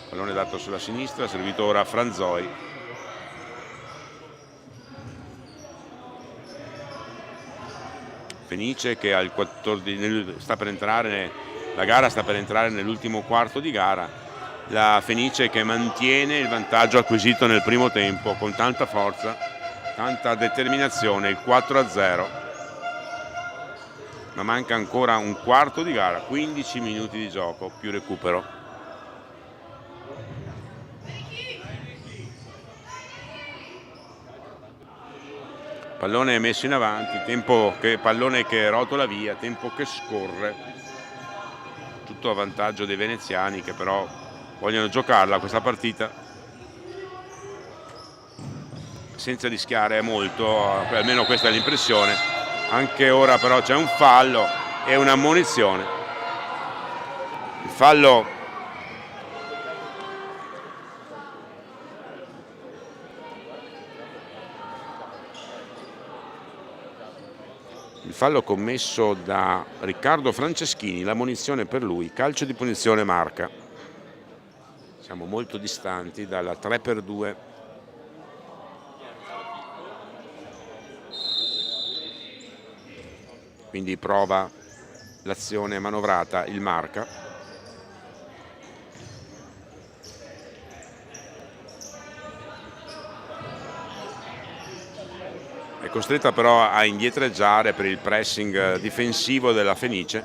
pallone dato sulla sinistra, servito ora a Franzoi. Fenice che al 14 la gara sta per entrare nell'ultimo quarto di gara. La Fenice che mantiene il vantaggio acquisito nel primo tempo con tanta forza, tanta determinazione, il 4-0. Ma manca ancora un quarto di gara, 15 minuti di gioco più recupero. Pallone messo in avanti, pallone che rotola via, tempo che scorre. Tutto a vantaggio dei veneziani, che però vogliono giocarla questa partita senza rischiare molto, almeno questa è l'impressione. Anche ora però c'è un fallo e un'ammonizione. Il fallo il fallo commesso da Riccardo Franceschini, la munizione per lui, calcio di punizione Marca. Siamo molto distanti dalla 3x2. Quindi prova l'azione manovrata il Marca. È costretta però a indietreggiare per il pressing difensivo della Fenice.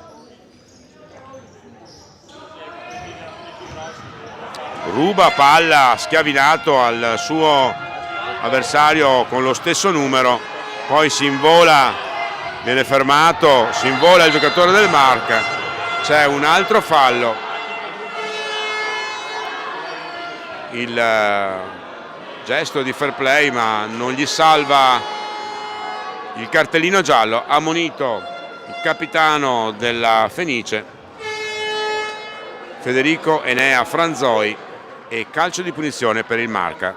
Ruba palla, schiavinato al suo avversario con lo stesso numero, poi si invola, viene fermato, si invola il giocatore del Marca, c'è un altro fallo. Il gesto di fair play ma non gli salva il cartellino giallo, ammonito il capitano della Fenice, Federico Enea Franzoi, e calcio di punizione per il Marca.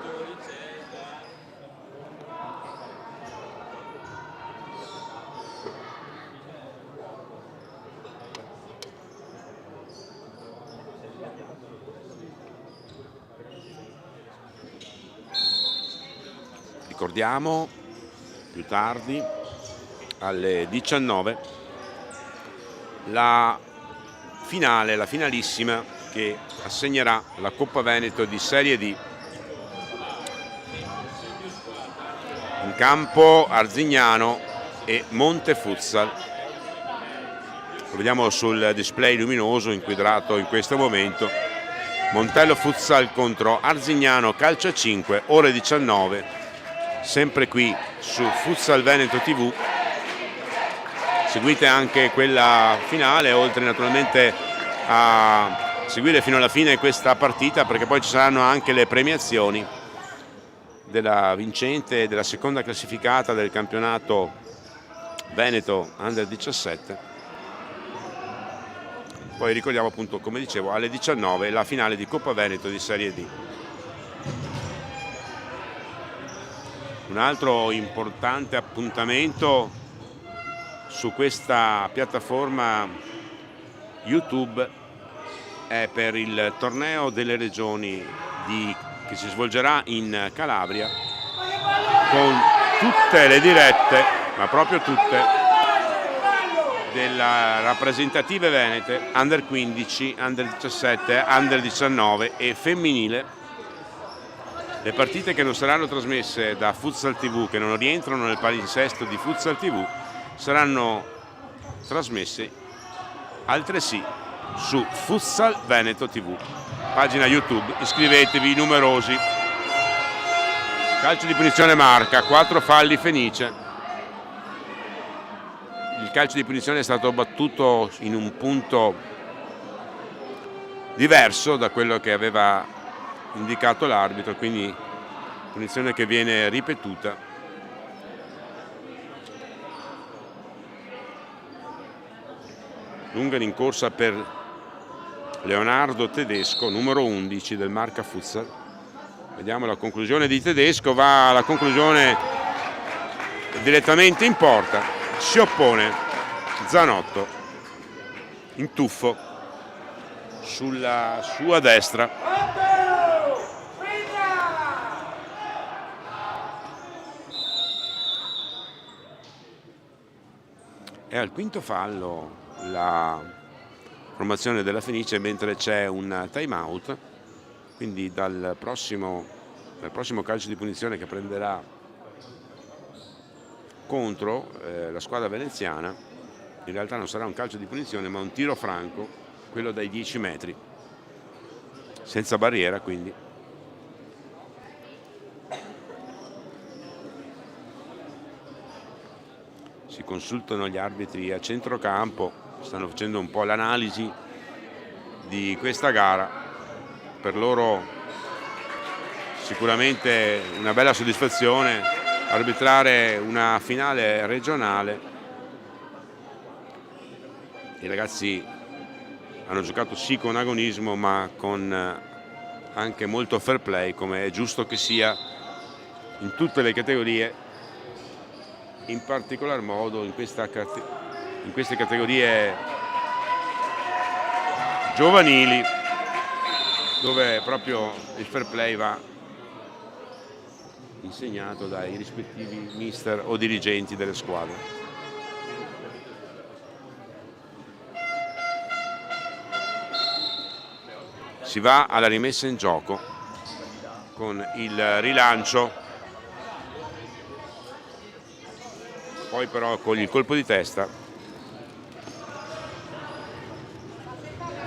Ricordiamo più tardi alle 19 la finale, la finalissima che assegnerà la Coppa Veneto di Serie D. In campo Arzignano e Monte Futsal. Lo vediamo sul display luminoso inquadrato in questo momento. Montello Futsal contro Arzignano, calcio a 5, ore 19, sempre qui su Futsal Veneto TV. Seguite anche quella finale, oltre naturalmente a seguire fino alla fine questa partita, perché poi ci saranno anche le premiazioni della vincente della seconda classificata del campionato Veneto Under 17. Poi ricordiamo appunto, come dicevo, alle 19 la finale di Coppa Veneto di Serie D. Un altro importante appuntamento su questa piattaforma YouTube è per il torneo delle regioni che si svolgerà in Calabria, con tutte le dirette, ma proprio tutte, della rappresentative venete, Under 15, Under 17, Under 19 e femminile. Le partite che non saranno trasmesse da Futsal TV, che non rientrano nel palinsesto di Futsal TV, saranno trasmesse altresì su Futsal Veneto TV, pagina YouTube. Iscrivetevi numerosi. Calcio di punizione Marca, 4 falli Fenice. Il calcio di punizione è stato battuto in un punto diverso da quello che aveva indicato l'arbitro, quindi punizione che viene ripetuta. Lunga rincorsa per Leonardo Tedesco, numero 11 del Marca Futsal. Vediamo la conclusione di Tedesco, va alla conclusione direttamente in porta, si oppone Zanotto in tuffo sulla sua destra. È al quinto fallo la formazione della Fenice, mentre c'è un time out, quindi dal prossimo calcio di punizione che prenderà contro la squadra veneziana, in realtà non sarà un calcio di punizione ma un tiro franco, quello dai 10 metri, senza barriera quindi. Si consultano gli arbitri a centrocampo, stanno facendo un po' l'analisi di questa gara. Per loro sicuramente una bella soddisfazione arbitrare una finale regionale. I ragazzi hanno giocato sì con agonismo, ma con anche molto fair play, come è giusto che sia in tutte le categorie in particolar modo in queste categorie giovanili, dove proprio il fair play va insegnato dai rispettivi mister o dirigenti delle squadre. Si va alla rimessa in gioco con il rilancio, poi però con il colpo di testa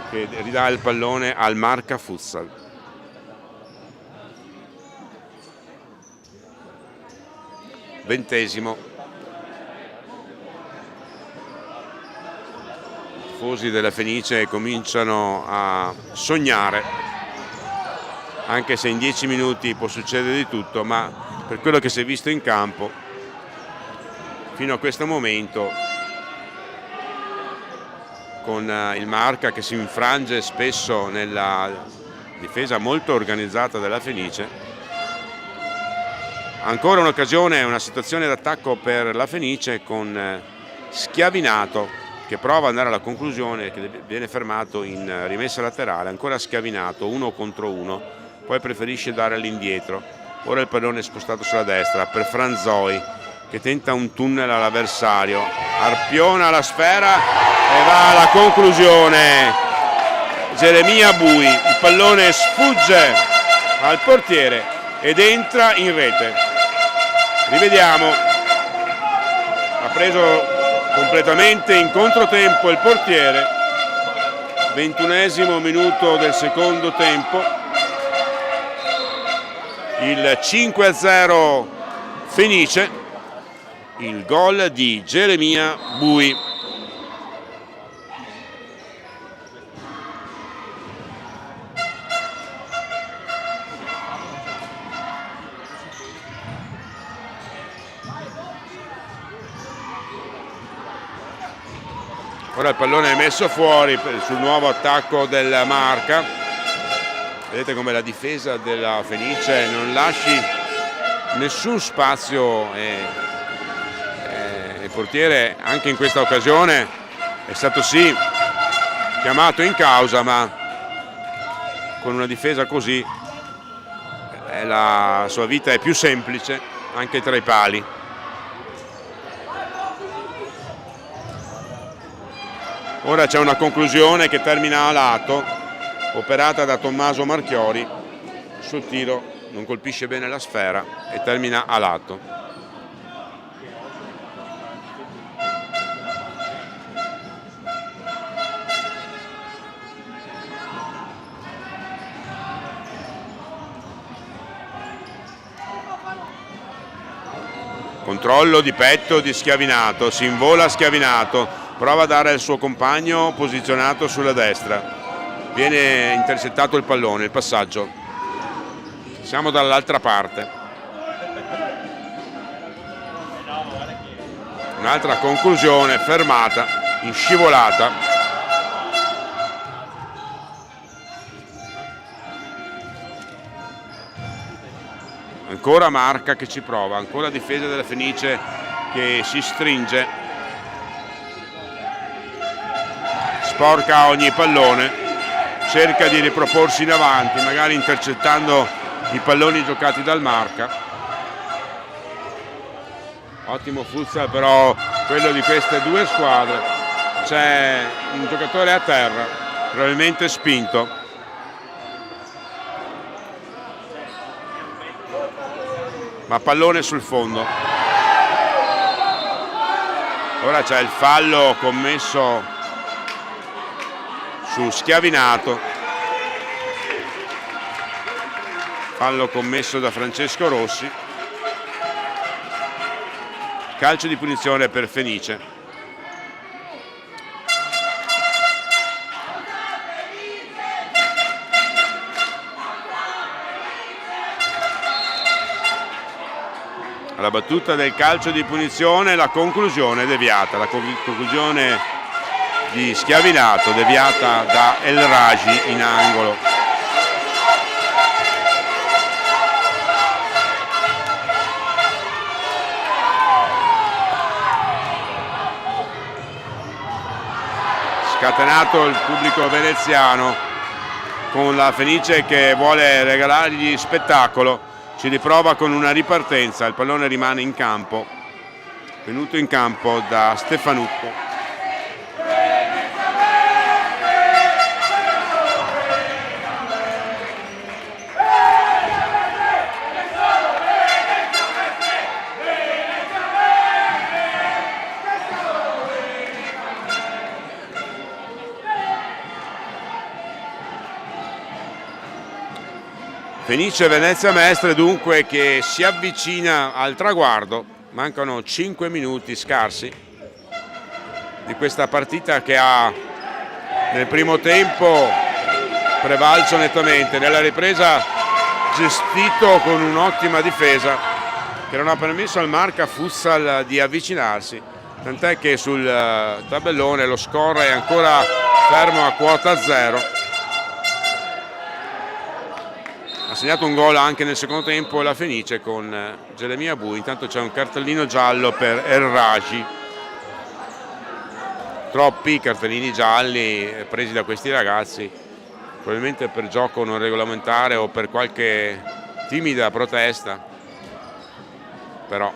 che ridà il pallone al Marca Futsal. Ventesimo. I tifosi della Fenice cominciano a sognare, anche se in 10 minuti può succedere di tutto, ma per quello che si è visto in campo fino a questo momento, con il Marca che si infrange spesso nella difesa molto organizzata della Fenice, ancora un'occasione, una situazione d'attacco per la Fenice con Schiavinato che prova ad andare alla conclusione, che viene fermato in rimessa laterale, ancora Schiavinato, 1 contro 1, poi preferisce dare all'indietro. Ora il pallone è spostato sulla destra per Franzoi che tenta un tunnel all'avversario, arpiona la sfera e va alla conclusione Geremia Bui. Il pallone sfugge al portiere ed entra in rete. Rivediamo, ha preso completamente in controtempo il portiere. 21esimo minuto del secondo tempo, il 5-0 Fenice, il gol di Geremia Bui. Ora il pallone è messo fuori sul nuovo attacco del Marca. Vedete come la difesa della Fenice non lasci nessun spazio e il portiere anche in questa occasione è stato sì chiamato in causa, ma con una difesa così la sua vita è più semplice anche tra i pali. Ora c'è una conclusione che termina a lato, operata da Tommaso Marchiori. Il suo tiro non colpisce bene la sfera e termina a lato. Controllo di petto di Schiavinato, si invola Schiavinato. Prova a dare al suo compagno posizionato sulla destra. Viene intercettato il pallone, il passaggio. Siamo dall'altra parte. Un'altra conclusione, fermata, in scivolata. Ancora Marca che ci prova, ancora difesa della Fenice che si stringe. Sporca ogni pallone, cerca di riproporsi in avanti, magari intercettando i palloni giocati dal Marca. Ottimo futsal però quello di queste due squadre. C'è un giocatore a terra, probabilmente spinto. Ma pallone sul fondo. Ora c'è il fallo commesso su Schiavinato, fallo commesso da Francesco Rossi, calcio di punizione per Fenice. Alla battuta del calcio di punizione la conclusione deviata, la conclusione di Schiavinato deviata da El Raji in angolo. Scatenato il pubblico veneziano con la Fenice che vuole regalargli spettacolo, ci riprova con una ripartenza, il pallone rimane in campo, venuto in campo da Stefanutto. Fenice Venezia Mestre dunque che si avvicina al traguardo, mancano 5 minuti scarsi di questa partita che ha nel primo tempo prevalso nettamente, nella ripresa gestito con un'ottima difesa che non ha permesso al Marca Futsal di avvicinarsi, tant'è che sul tabellone lo score è ancora fermo a quota 0. Ha segnato un gol anche nel secondo tempo la Fenice con Geremia Bui. Intanto c'è un cartellino giallo per El Raji. Troppi cartellini gialli presi da questi ragazzi, probabilmente per gioco non regolamentare o per qualche timida protesta, però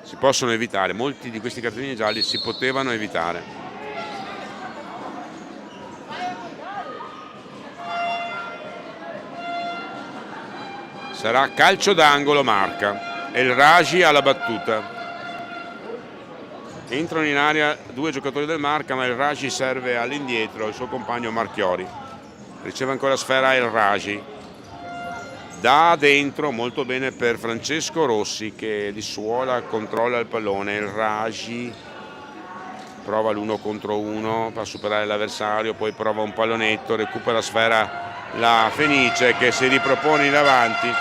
si possono evitare, molti di questi cartellini gialli si potevano evitare. Sarà calcio d'angolo Marca, El Raji alla battuta. Entrano in area 2 giocatori del Marca, ma El Raji serve all'indietro il suo compagno Marchiori. Riceve ancora sfera El Raji. Da dentro molto bene per Francesco Rossi che di suola controlla il pallone. El Raji prova l'1 contro 1 per superare l'avversario, poi prova un pallonetto, recupera sfera la Fenice che si ripropone in avanti.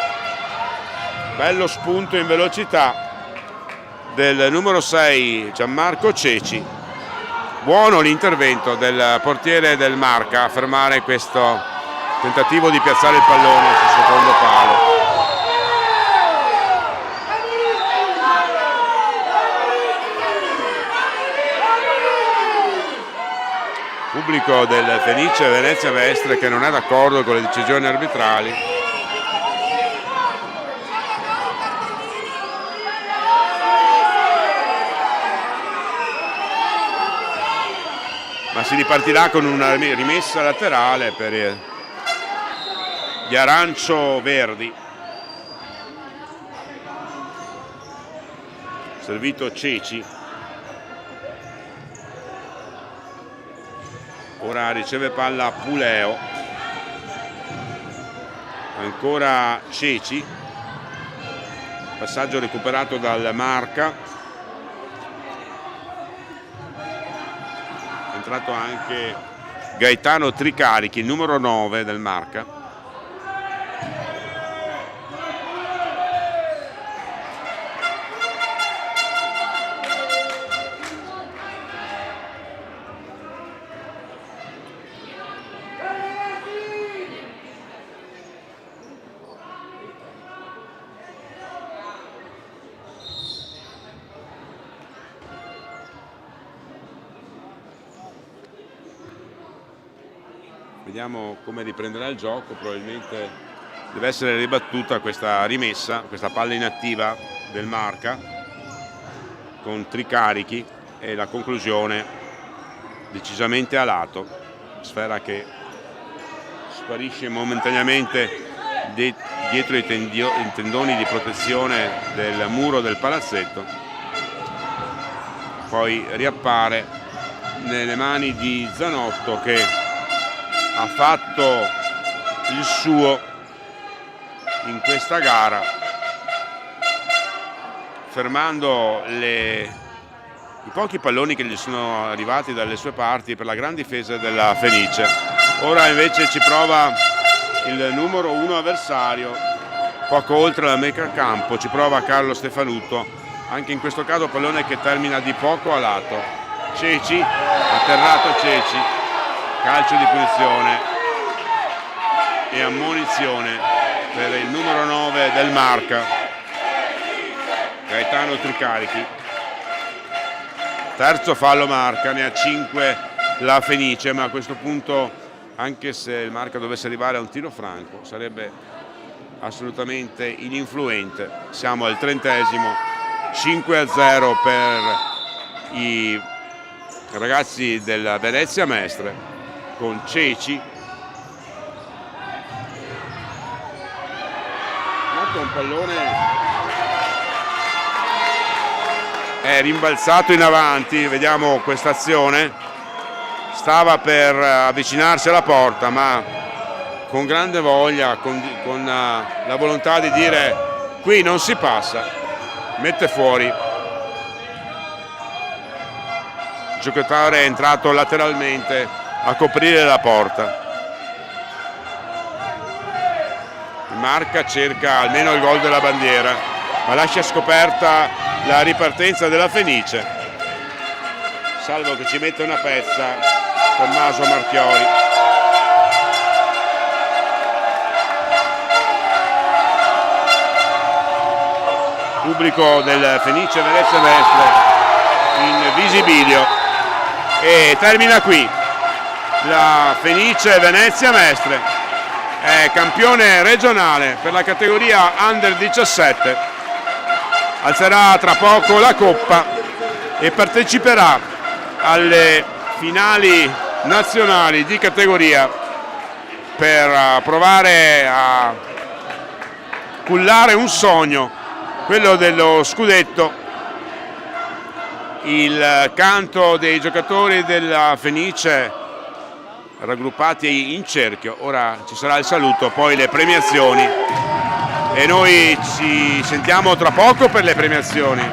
Bello spunto in velocità del numero 6 Gianmarco Ceci. Buono l'intervento del portiere del Marca a fermare questo tentativo di piazzare il pallone sul secondo palo. Pubblico del Fenice Venezia Mestre che non è d'accordo con le decisioni arbitrali. Ma si ripartirà con una rimessa laterale per gli arancio-verdi. Servito Ceci. Ora riceve palla Puleo. Ancora Ceci. Passaggio recuperato dal Marca. È entrato anche Gaetano Tricarichi, il numero 9 del Marca. Vediamo come riprenderà il gioco, probabilmente deve essere ribattuta questa rimessa, questa palla inattiva del Marca con Tricarichi e la conclusione decisamente a lato, sfera che sparisce momentaneamente dietro i tendoni di protezione del muro del palazzetto, poi riappare nelle mani di Zanotto che ha fatto il suo in questa gara, fermando i pochi palloni che gli sono arrivati dalle sue parti per la gran difesa della Fenice. Ora invece ci prova il numero 1 avversario, poco oltre la metà campo, ci prova Carlo Stefanutto, anche in questo caso pallone che termina di poco a lato. Ceci, atterrato Ceci, calcio di punizione e ammonizione per il numero 9 del Marca, Gaetano Tricarichi. Terzo fallo marca, ne ha 5 la Fenice, ma a questo punto, anche se il Marca dovesse arrivare a un tiro franco, sarebbe assolutamente ininfluente. Siamo al 30esimo, 5-0 per i ragazzi della Venezia Mestre, con Ceci. Un pallone è rimbalzato in avanti, vediamo questa azione, stava per avvicinarsi alla porta, ma con grande voglia, con la volontà di dire qui non si passa, mette fuori. Il giocatore è entrato lateralmente a coprire la porta. Marca cerca almeno il gol della bandiera, ma lascia scoperta la ripartenza della Fenice, salvo che ci mette una pezza Tommaso Marchiori. Pubblico del Fenice Venezia Mestre in visibilio, e termina qui la Fenice Venezia Mestre. È campione regionale per la categoria Under 17, alzerà tra poco la coppa e parteciperà alle finali nazionali di categoria per provare a cullare un sogno, quello dello scudetto. Il canto dei giocatori della Fenice raggruppati in cerchio, ora ci sarà il saluto, poi le premiazioni, e noi ci sentiamo tra poco per le premiazioni.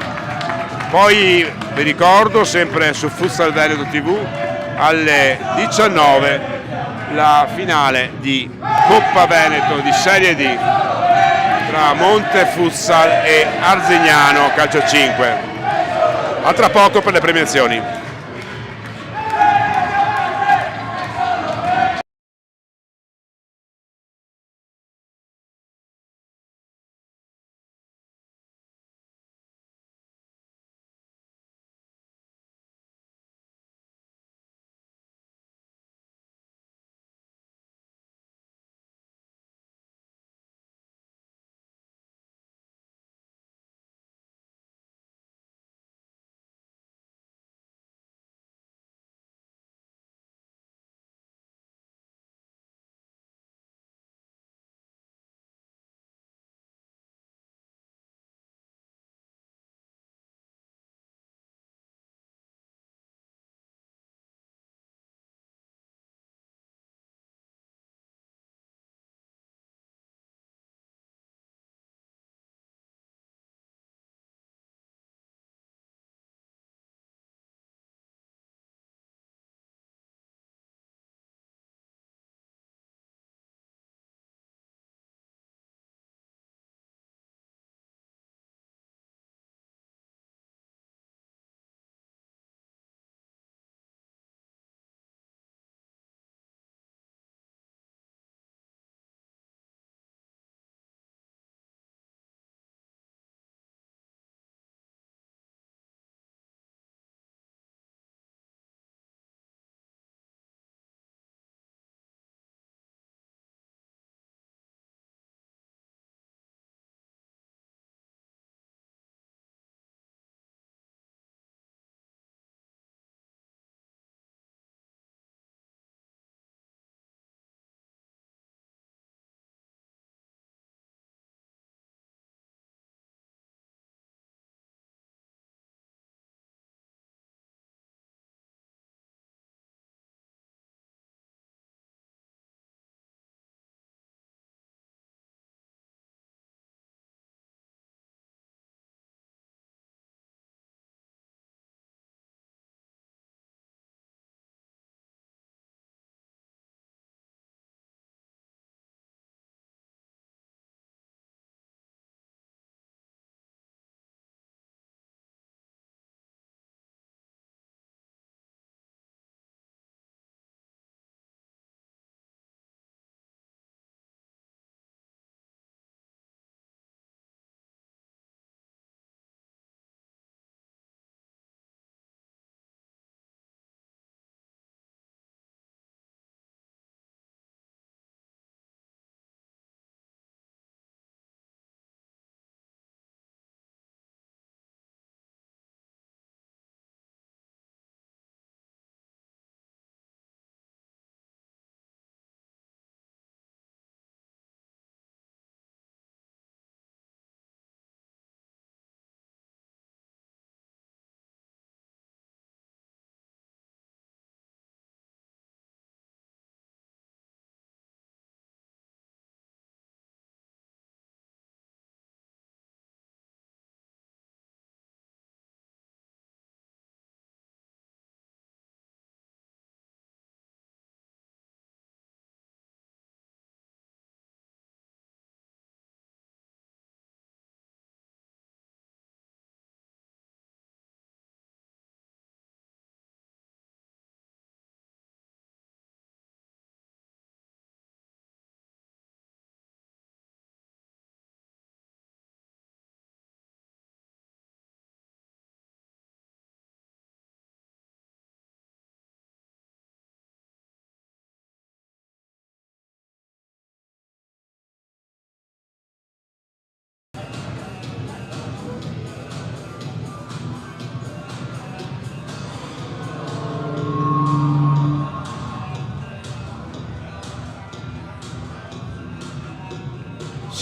Poi vi ricordo, sempre su Futsal Veneto TV, alle 19 la finale di Coppa Veneto di Serie D tra Monte Futsal e Arzignano Calcio 5. A tra poco per le premiazioni.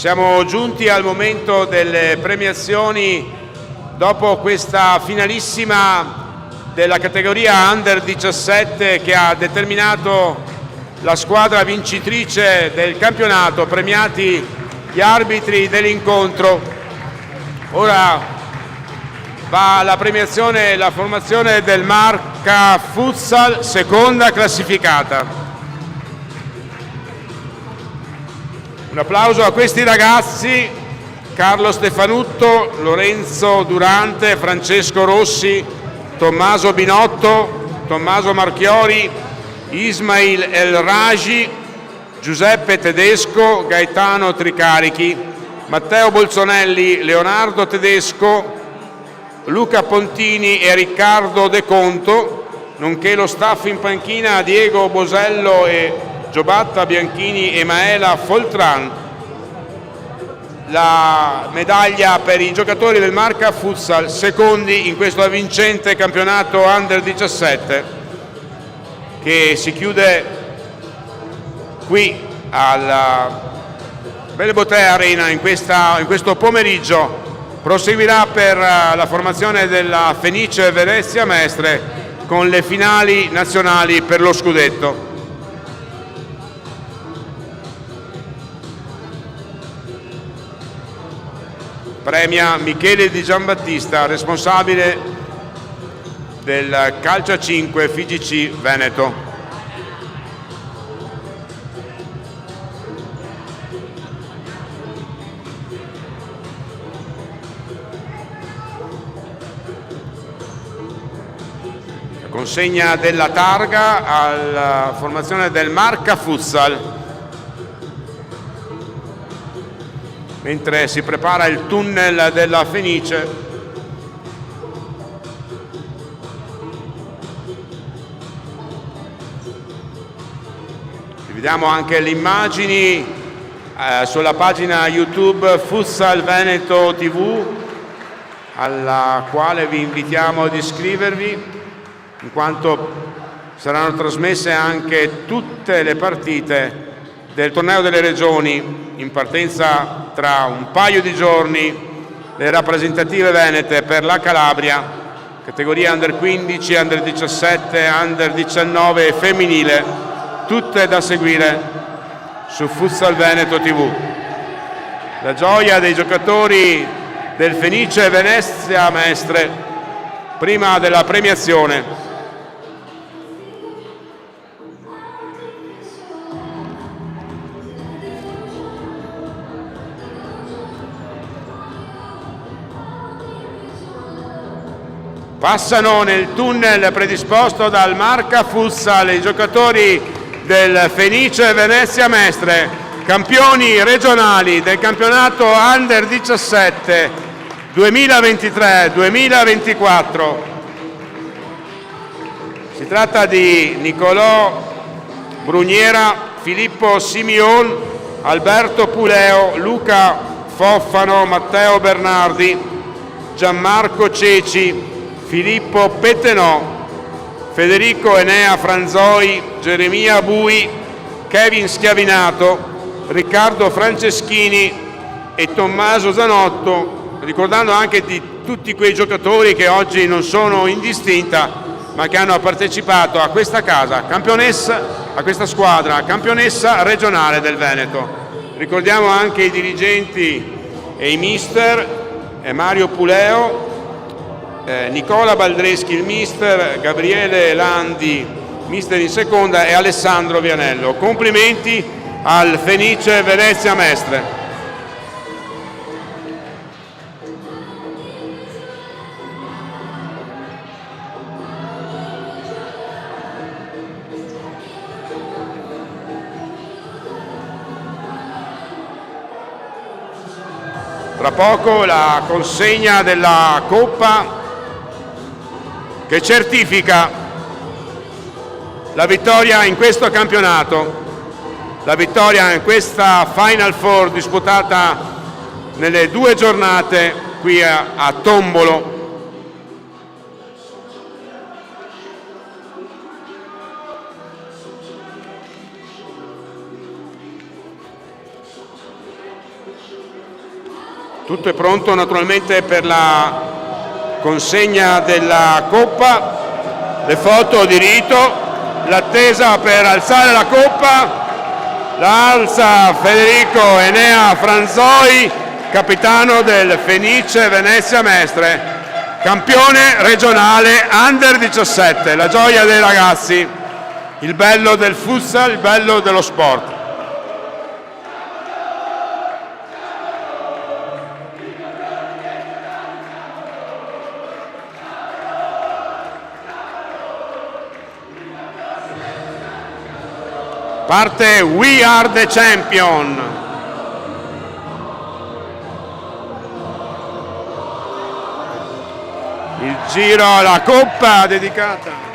Siamo giunti al momento delle premiazioni dopo questa finalissima della categoria Under 17 che ha determinato la squadra vincitrice del campionato, premiati gli arbitri dell'incontro. Ora va alla premiazione la formazione del Marca Futsal, seconda classificata. Un applauso a questi ragazzi: Carlo Stefanutto, Lorenzo Durante, Francesco Rossi, Tommaso Binotto, Tommaso Marchiori, Ismail El Raji, Giuseppe Tedesco, Gaetano Tricarichi, Matteo Bolzonelli, Leonardo Tedesco, Luca Pontini e Riccardo De Conto, nonché lo staff in panchina Diego Bosello e Giobatta Bianchini e Maela Foltran. La medaglia per i giocatori del Marca Futsal, secondi in questo vincente campionato Under 17 che si chiude qui alla Belleboté Arena in questo pomeriggio. Proseguirà per la formazione della Fenice Venezia Mestre con le finali nazionali per lo scudetto. Premia Michele Di Giambattista, responsabile del Calcio a 5 FIGC Veneto. La consegna della targa alla formazione del Marca Futsal. Mentre si prepara il tunnel della Fenice, vediamo anche le immagini sulla pagina YouTube Futsal Veneto TV, alla quale vi invitiamo ad iscrivervi, in quanto saranno trasmesse anche tutte le partite del torneo delle regioni, in partenza tra un paio di giorni, le rappresentative venete per la Calabria, categoria Under 15, Under 17, Under 19 e femminile, tutte da seguire su Futsal Veneto TV. La gioia dei giocatori del Fenice Venezia Mestre prima della premiazione. Passano nel tunnel predisposto dal Marca Futsal i giocatori del Fenice Venezia Mestre, campioni regionali del campionato Under 17 2023-2024. Si tratta di Nicolò Bruniera, Filippo Simion, Alberto Puleo, Luca Foffano, Matteo Bernardi, Gianmarco Ceci, Filippo Pettenò, Federico Enea Franzoi, Geremia Bui, Kevin Schiavinato, Riccardo Franceschini e Tommaso Zanotto, ricordando anche di tutti quei giocatori che oggi non sono in distinta ma che hanno partecipato a questa casa, campionessa, a questa squadra campionessa regionale del Veneto. Ricordiamo anche i dirigenti e i mister, Mario Puleo, Nicola Baldreschi il mister, Gabriele Landi mister in seconda e Alessandro Vianello. Complimenti al Fenice Venezia Mestre. Tra poco la consegna della Coppa che certifica la vittoria in questo campionato, la vittoria in questa Final Four disputata nelle 2 giornate qui a Tombolo. Tutto è pronto naturalmente per la consegna della coppa, le foto di rito, l'attesa per alzare la coppa. La alza Federico Enea Franzoi, capitano del Fenice Venezia Mestre, campione regionale Under 17, la gioia dei ragazzi, il bello del futsal, il bello dello sport. Parte We Are the Champion. Il giro alla coppa dedicata